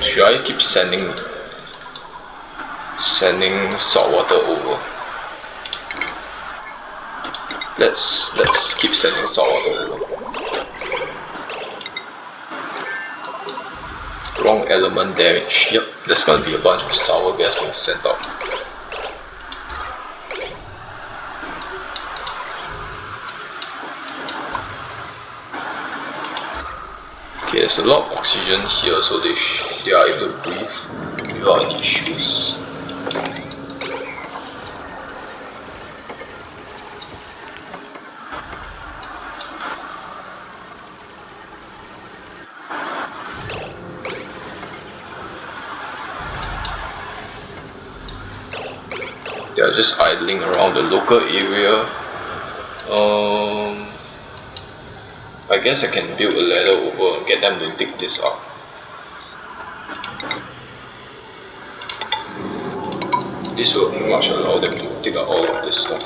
Should I keep sending salt water over? Let's keep sending salt water over. Wrong element damage. Yep, there's gonna be a bunch of sour gas being sent out. Okay, there's a lot of oxygen here, so they are able to breathe without any issues. They are just idling around the local area. I guess I can build a ladder over and get them to dig this up. This will pretty much allow them to dig out all of this stuff.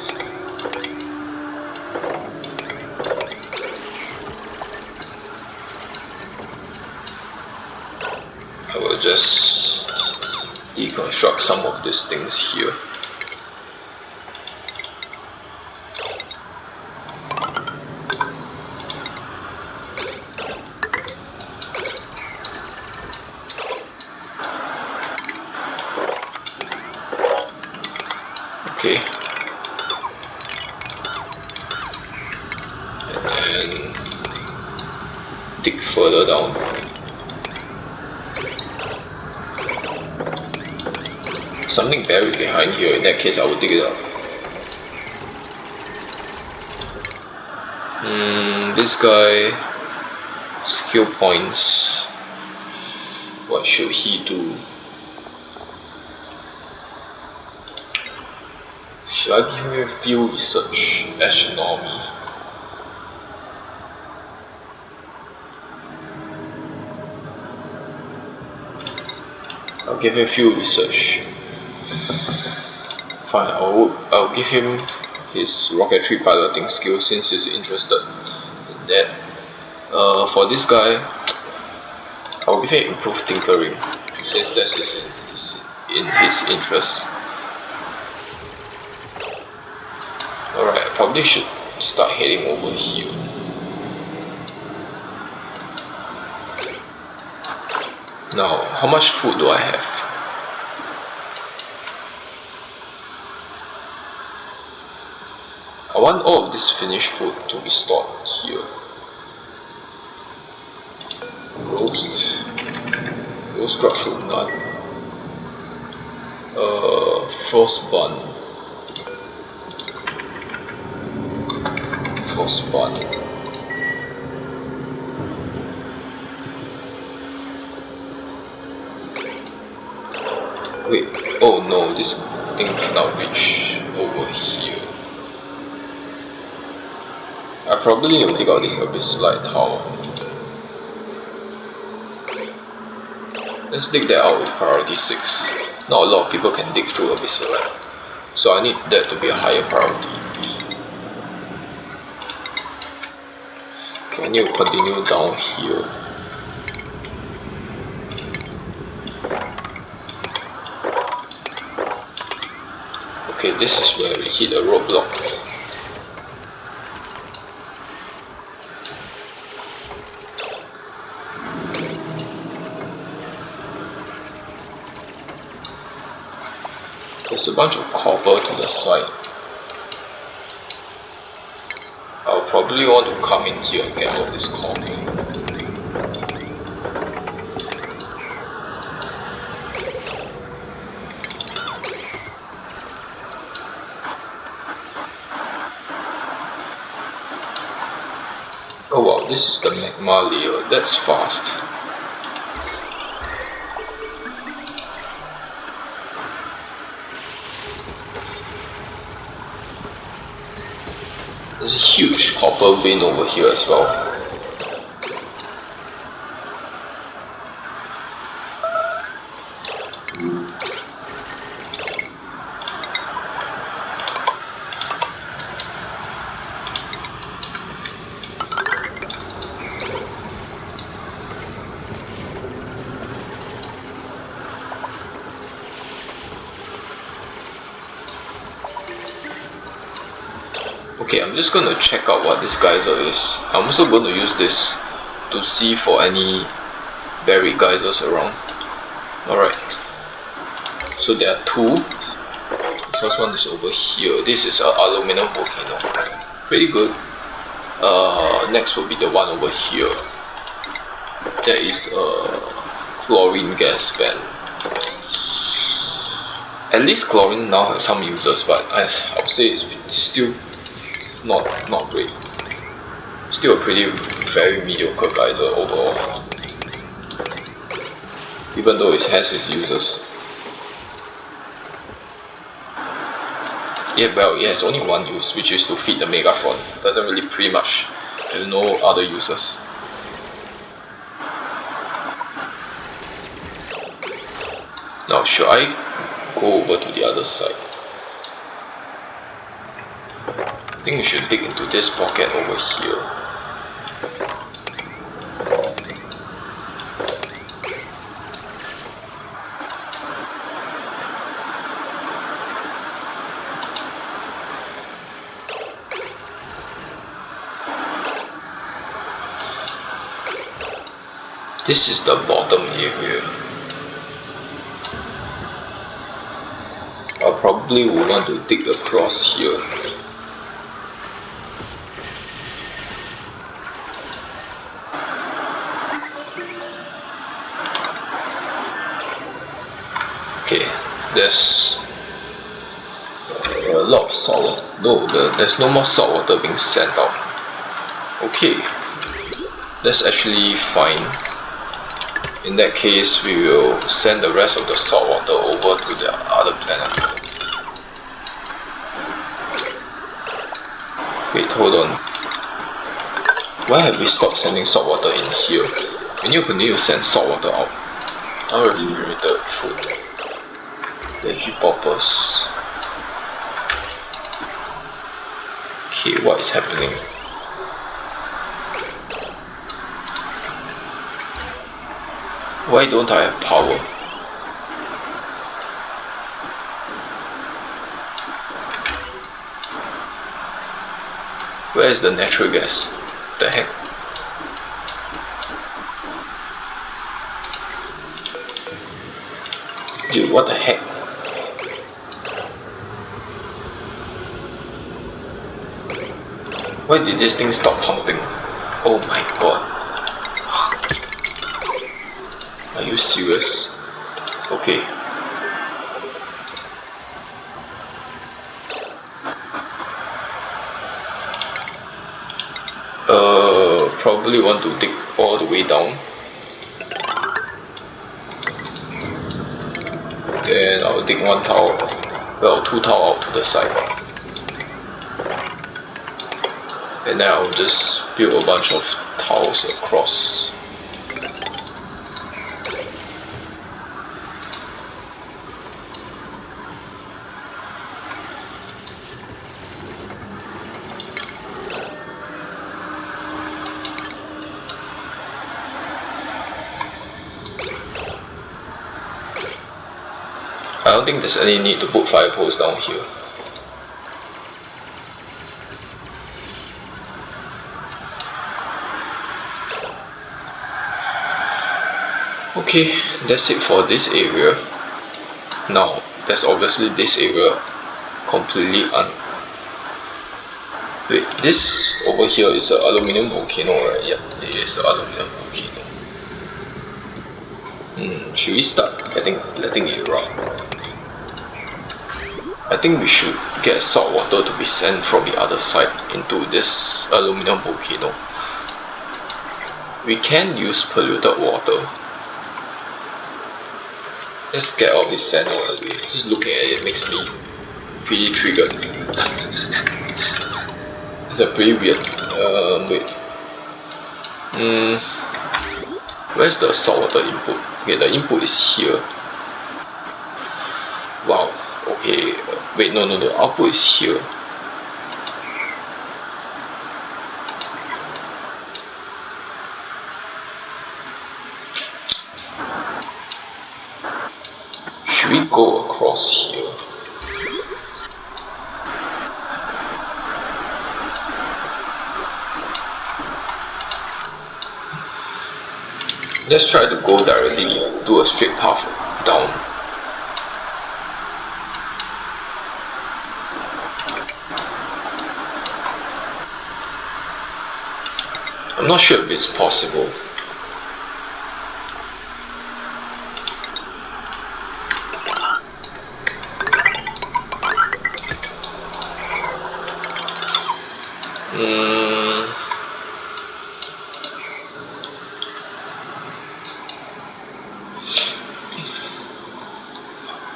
I will just deconstruct some of these things here. Okay. And then dig further down. Something buried behind here, in that case I will dig it up. This guy, skill points. What should he do? Should I give him a few research astronomy? I'll give him a few research. Fine, I'll give him his rocketry piloting skill since he's interested in that. For this guy, I'll give him improved tinkering since that is in his interest. Alright, I probably should start heading over here. Now, how much food do I have? I want all of this finished food to be stored here. Roast crab fruit nut. Frost bun. Wait, oh no, this thing cannot reach over here. I probably need to take out this Abyssite tower. Let's dig that out with priority 6. Not a lot of people can dig through Abyssite, so I need that to be a higher priority. Okay, I need to continue down here. Okay, this is where we hit a roadblock. There's a bunch of copper to the side. I'll probably want to come in here and get all this copper. Oh wow, this is the magma layer. That's fast. There's a huge copper vein over here as well. Okay, I'm just gonna check out what this geyser is. I'm also going to use this to see for any buried geysers around. Alright, so there are two. The first one is over here. This is an aluminum volcano. Pretty good. Next will be the one over here. That is a chlorine gas fan. At least chlorine now has some uses, but as I would say, it's still not great. Still a very mediocre geyser overall, even though it has its uses. Yeah, well, it has only one use, which is to feed the Megaphone. Doesn't really pretty much have no other uses. Now, should I go over to the other side? I think we should dig into this pocket over here. This is the bottom area. I probably would want to dig across here. Okay, there's a lot of salt. No, there's no more salt water being sent out. Okay, that's actually fine. In that case, we will send the rest of the salt water over to the other planet. Why have we stopped sending salt water in here? We need to continue to send salt water out. Unrefrigerated food. Veggie poppers. Okay, what is happening? Why don't I have power? Where is the natural gas? The heck? Dude, what the heck? Why did this thing stop pumping? Oh my god. Are you serious? Okay. Probably want to dig all the way down. Then I'll dig one tile, well, two tile out to the side. And then I'll just build a bunch of tiles across. I don't think there's any need to put fire poles down here. Okay, that's it for this area. Now, there's obviously this area completely Wait, this over here is an aluminium volcano, right? Yeah, it is an aluminium volcano. Should we start letting it erupt? I think we should get salt water to be sent from the other side into this aluminium volcano. We can use polluted water. Let's get all this sand out of the way. Just looking at it makes me pretty triggered. It's a pretty weird. Wait. Where's the saltwater input? Okay, the input is here. Wow. Okay. Wait, no. Output is here. Should we go across here? Let's try to go directly, do a straight path down. I'm not sure if it's possible.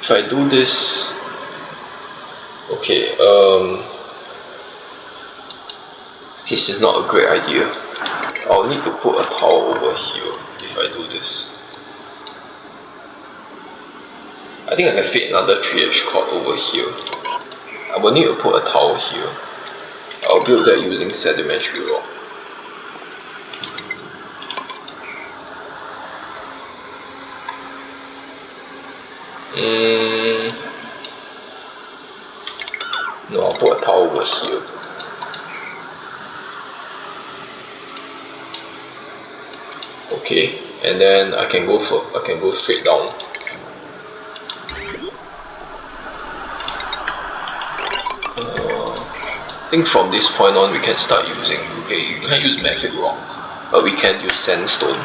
If I do this, okay, this is not a great idea. I'll need to put a towel over here if I do this. I think I can fit another 3H cord over here. I will need to put a towel here. I'll build that using sedimentary rock. No, I'll put a towel over here. Okay, and then I can go straight down. I think from this point on we can start using. Okay, you can't use mafic rock, but we can use sandstone.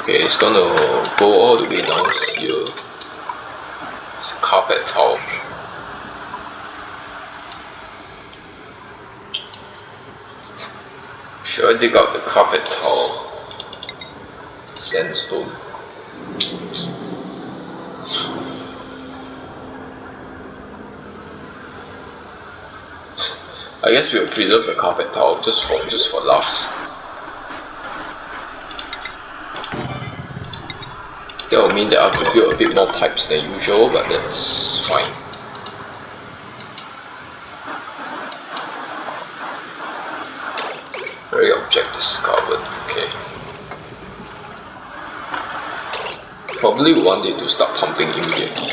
Okay, it's gonna go all the way down here. It's a carpet tile. Should I dig out the carpet tile? Sandstone. I guess we'll preserve the carpet tile just for laughs. That will mean that I have to build a bit more pipes than usual, but that's fine. Very object discovered. Okay. Probably want it to start pumping immediately.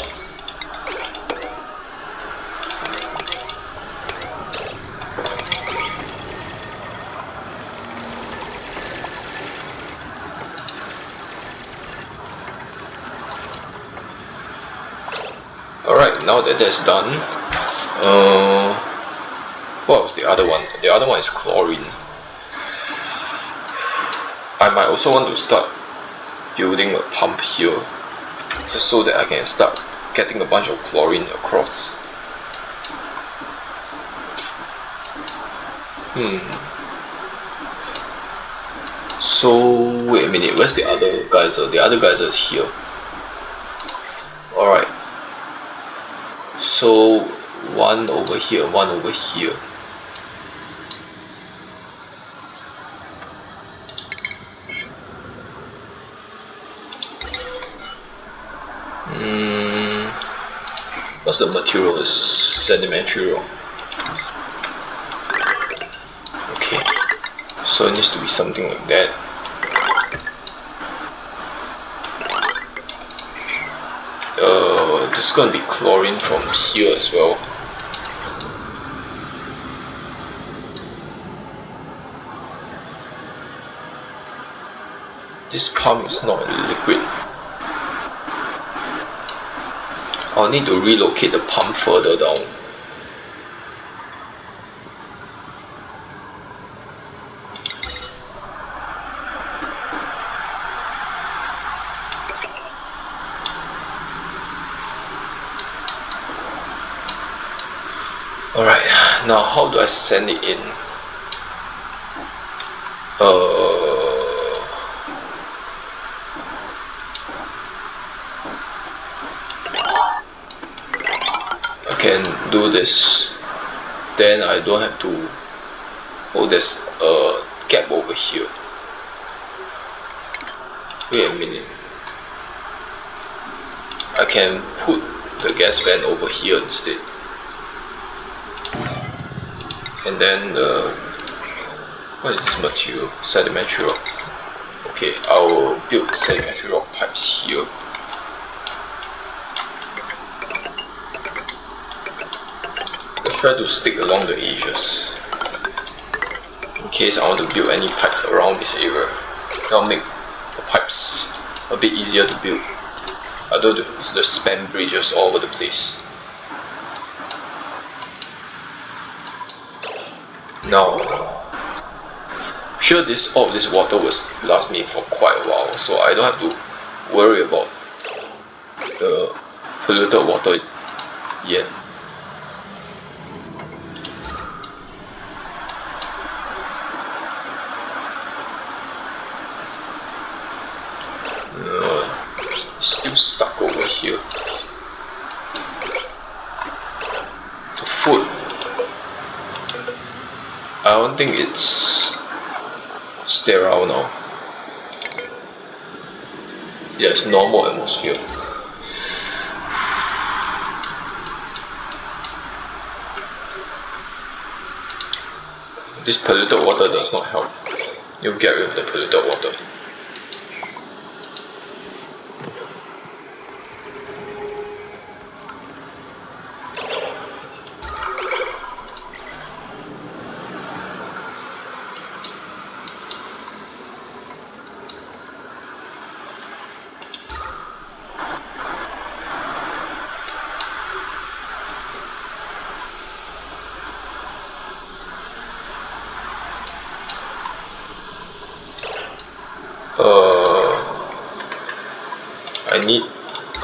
Alright, now that that's done, what was the other one? The other one is chlorine. I might also want to start building a pump here, just so that I can start getting a bunch of chlorine across. So, wait a minute, where's the other geyser? The other geyser is here. Alright. So, one over here, one over here. What's the material? Is sedimentary rock. Okay, so it needs to be something like that. There's gonna be chlorine from here as well. This pump is not liquid. I'll need to relocate the pump further down. Alright, now how do I send it in? I can do this, then I don't have to. Oh, there's a gap over here. Wait a minute. I can put the gas vent over here instead. And then what is this material? Sedimentary rock. Okay, I will build sedimentary rock pipes here. Let's try to stick along the edges, in case I want to build any pipes around this area. That'll make the pipes a bit easier to build. I don't do the spam bridges all over the place. Now, I'm sure all of this water will last me for quite a while, so I don't have to worry about the polluted water yet. It's still stuck over here. The food, I don't think it's sterile now. Yeah, it's normal atmosphere. This polluted water does not help. You get rid of the polluted water. I need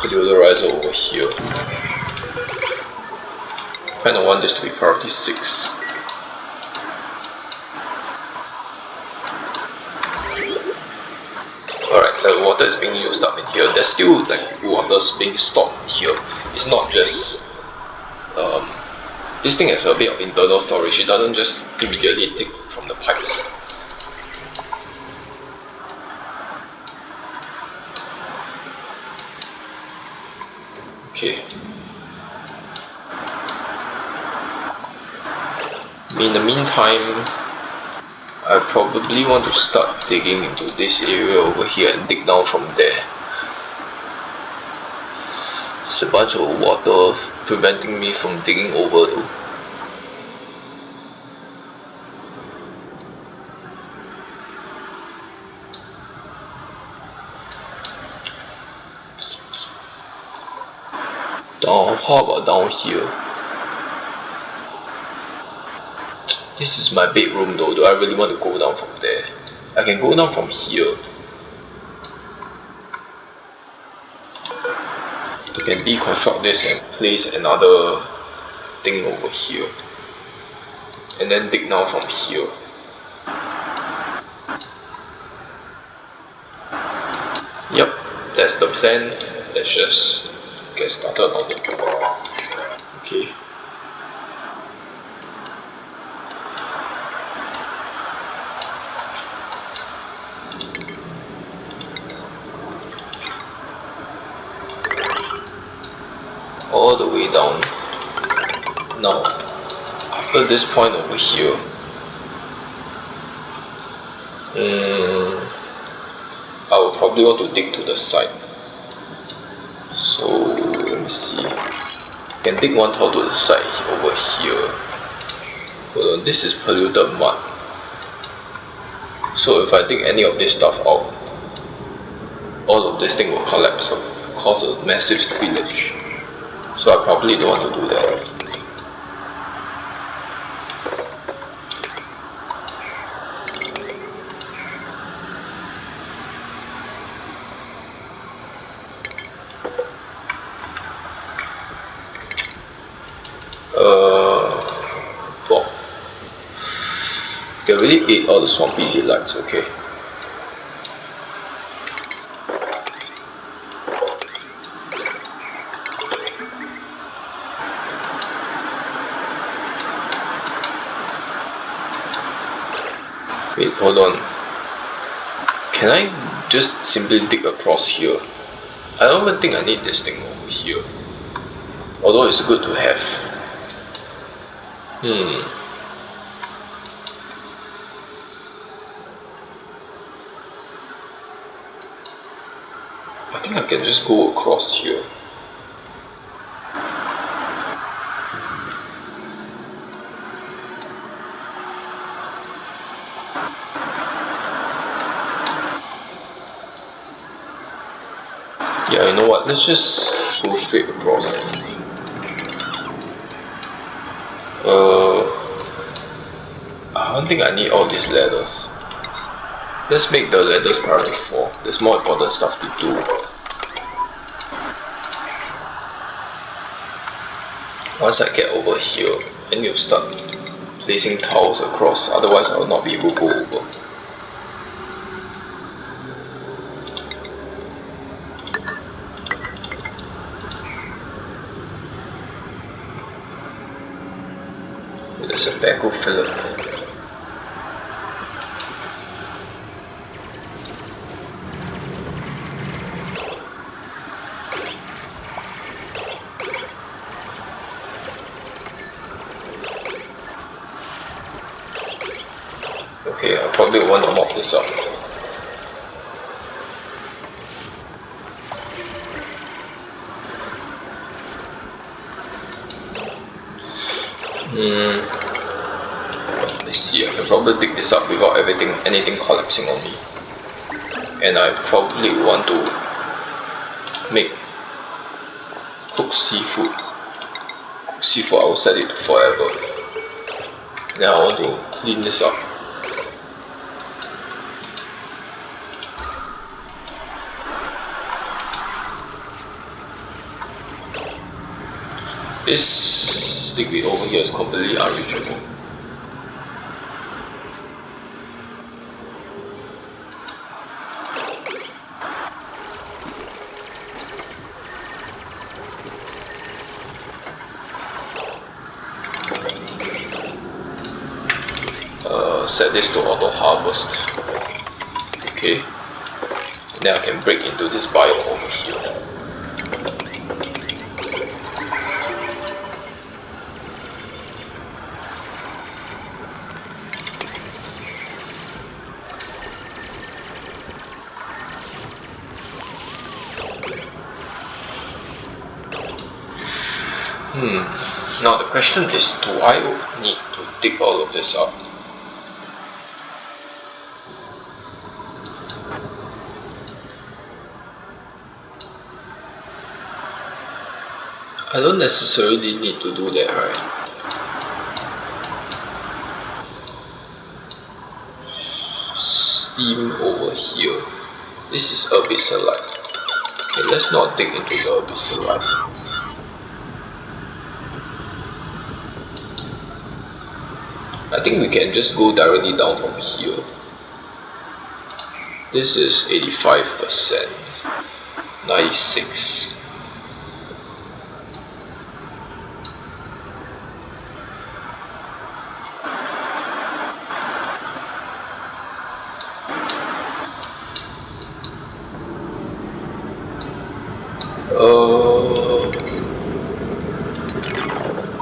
deodorizer over here. Kinda want this to be priority 6. Alright, the water is being used up in here. There's still like water being stored here. It's not just this thing has a bit of internal storage. It doesn't just immediately take from the pipes. Okay. In the meantime, I probably want to start digging into this area over here and dig down from there. There's a bunch of water preventing me from digging over though. How about down here? This is my bedroom though. Do I really want to go down from there? I can go down from here. We can deconstruct this and place another thing over here. And then dig down from here. Yep, that's the plan. Let's just get started on it. Okay. All the way down. Now, after this point over here, I will probably want to dig to the side. So let me see. I can dig one tile to the side over here. Hold on, this is polluted mud. So if I dig any of this stuff out, all of this thing will collapse and cause a massive spillage. So I probably don't want to do that. Well, they already ate all the swampy delights, okay. Wait, hold on. Can I just simply dig across here? I don't even think I need this thing over here. Although it's good to have. I think I can just go across here. Yeah, you know what? Let's just go straight across. I don't think I need all these ladders. Let's make the ladders priority 4. There's more important stuff to do. Once I get over here, I need to start placing tiles across, otherwise I will not be able to go over. There's a backhoe filler. Okay, I probably want to mop this up. Let's see, I can probably dig this up without anything collapsing on me. And I probably want to make cooked seafood. Cooked seafood, I will set it to forever. Then I want to clean this up. This liquid over here is completely unreachable. set this to auto harvest. Okay. And then I can break into this biome over here. Now the question is, do I need to dig all of this up? I don't necessarily need to do that, right? Steam over here. This is Abyssalite. Okay, let's not dig into the Abyssalite. I think we can just go directly down from here. This is 85%, 96.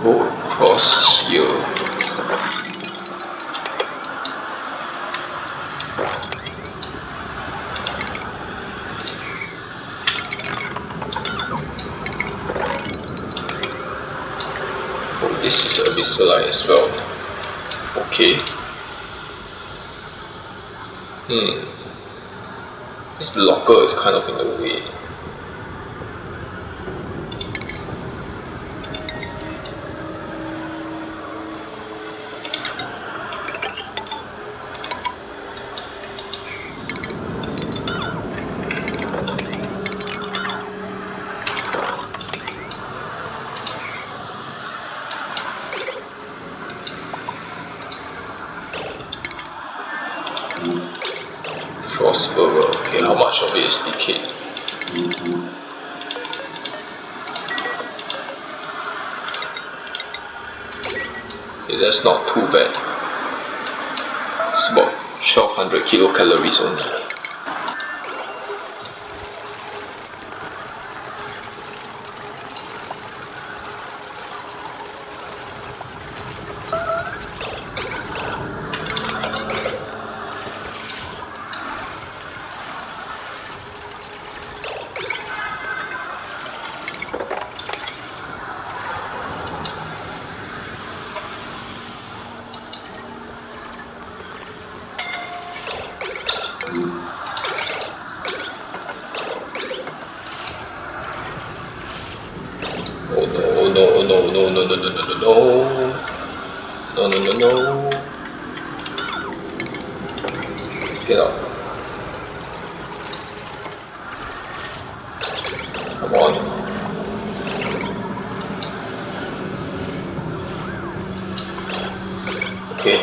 Go across here. This is Abyssalite as well. Okay. This locker is kind of in the way. Frostburger. Okay, how much of it is decayed? Okay, that's not too bad. It's about 1200 kilocalories only. No. Get up. Come on. Okay.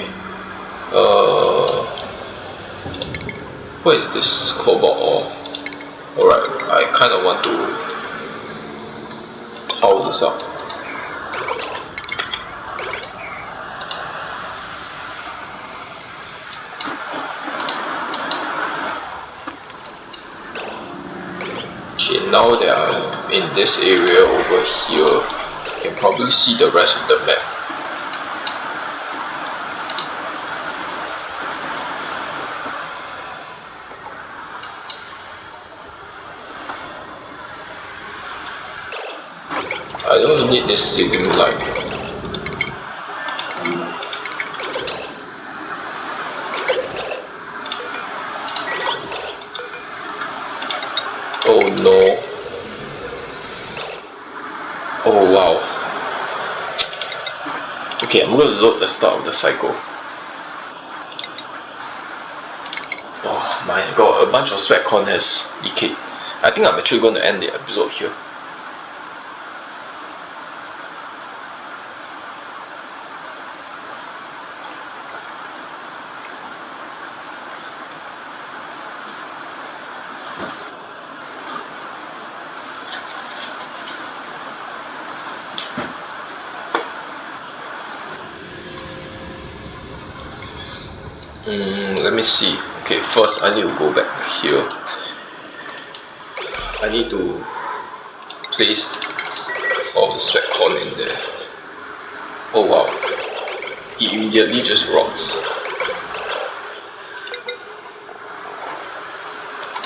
What is this cobalt ore? Alright, I kind of want to haul this up. Okay, now that I'm in this area over here, I can probably see the rest of the map. I don't need this ceiling light. Oh no. Oh wow. Okay, I'm going to load the start of the cycle. Oh my god, a bunch of sweatcorn has decayed. I think I'm actually going to end the episode here. Let me see. Okay, first I need to go back here. I need to place all the sweat corn in there. Oh wow, it immediately just rots.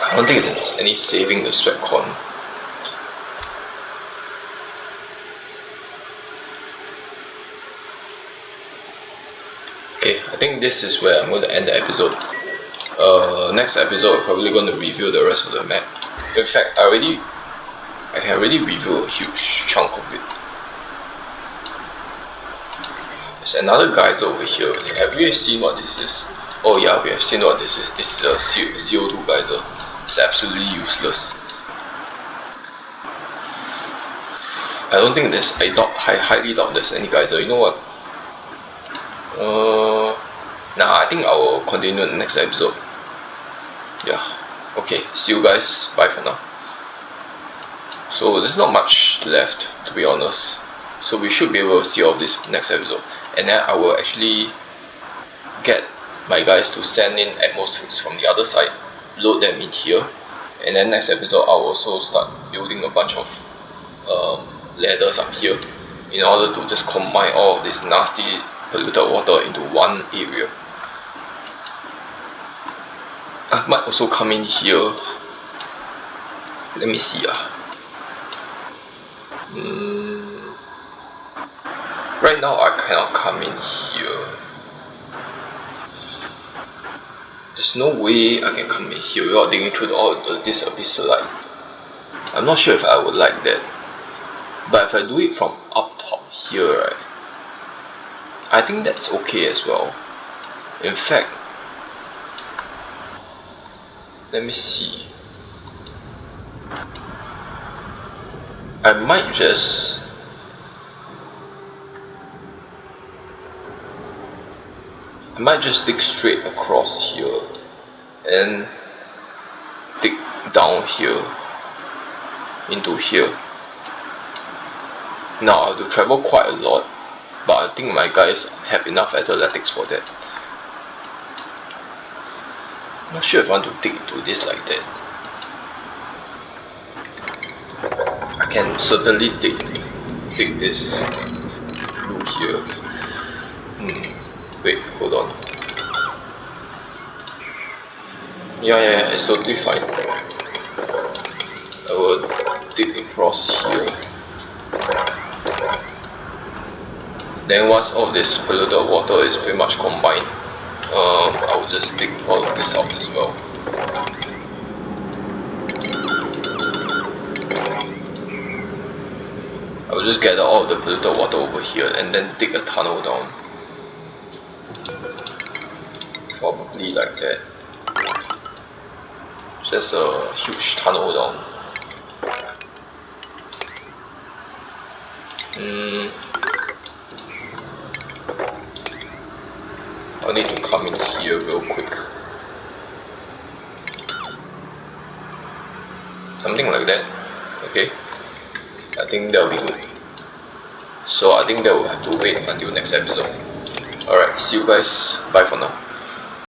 I don't think there's any saving the sweat corn. Okay, I think this is where I'm going to end the episode. Next episode, I'm probably going to review the rest of the map. In fact, I can already review a huge chunk of it. There's another geyser over here. Have we seen what this is? Oh yeah, we have seen what this is. This is a CO2 geyser. It's absolutely useless. I don't think there's. I highly doubt there's any geyser. You know what? Nah, I think I will continue in the next episode. Yeah. Okay. See you guys. Bye for now. So there's not much left, to be honest. So we should be able to see all of this next episode, and then I will actually get my guys to send in atmospheres from the other side, load them in here, and then next episode I'll also start building a bunch of ladders up here in order to just combine all of this nasty polluted water into one area. I might also come in here. Let me see. Right now I cannot come in here. There's no way I can come in here without digging through all this abyssal. I'm not sure if I would like that. But if I do it from up top here, right, I think that's okay as well. In fact, let me see. I might just dig straight across here and dig down here into here. Now I have to travel quite a lot, but I think my guys have enough athletics for that. I'm not sure if I want to dig into this like that. I can certainly dig this through here. Wait, hold on. Yeah, it's totally fine. I will dig across here. Then once all this polluted water is pretty much combined, I will just dig all of this out as well. I will just gather all of the polluted water over here and then dig a tunnel down. Probably like that. Just a huge tunnel down. I need to come in here real quick. Something like that. Okay. I think that'll be good. So I think that will have to wait until next episode. Alright, see you guys. Bye for now.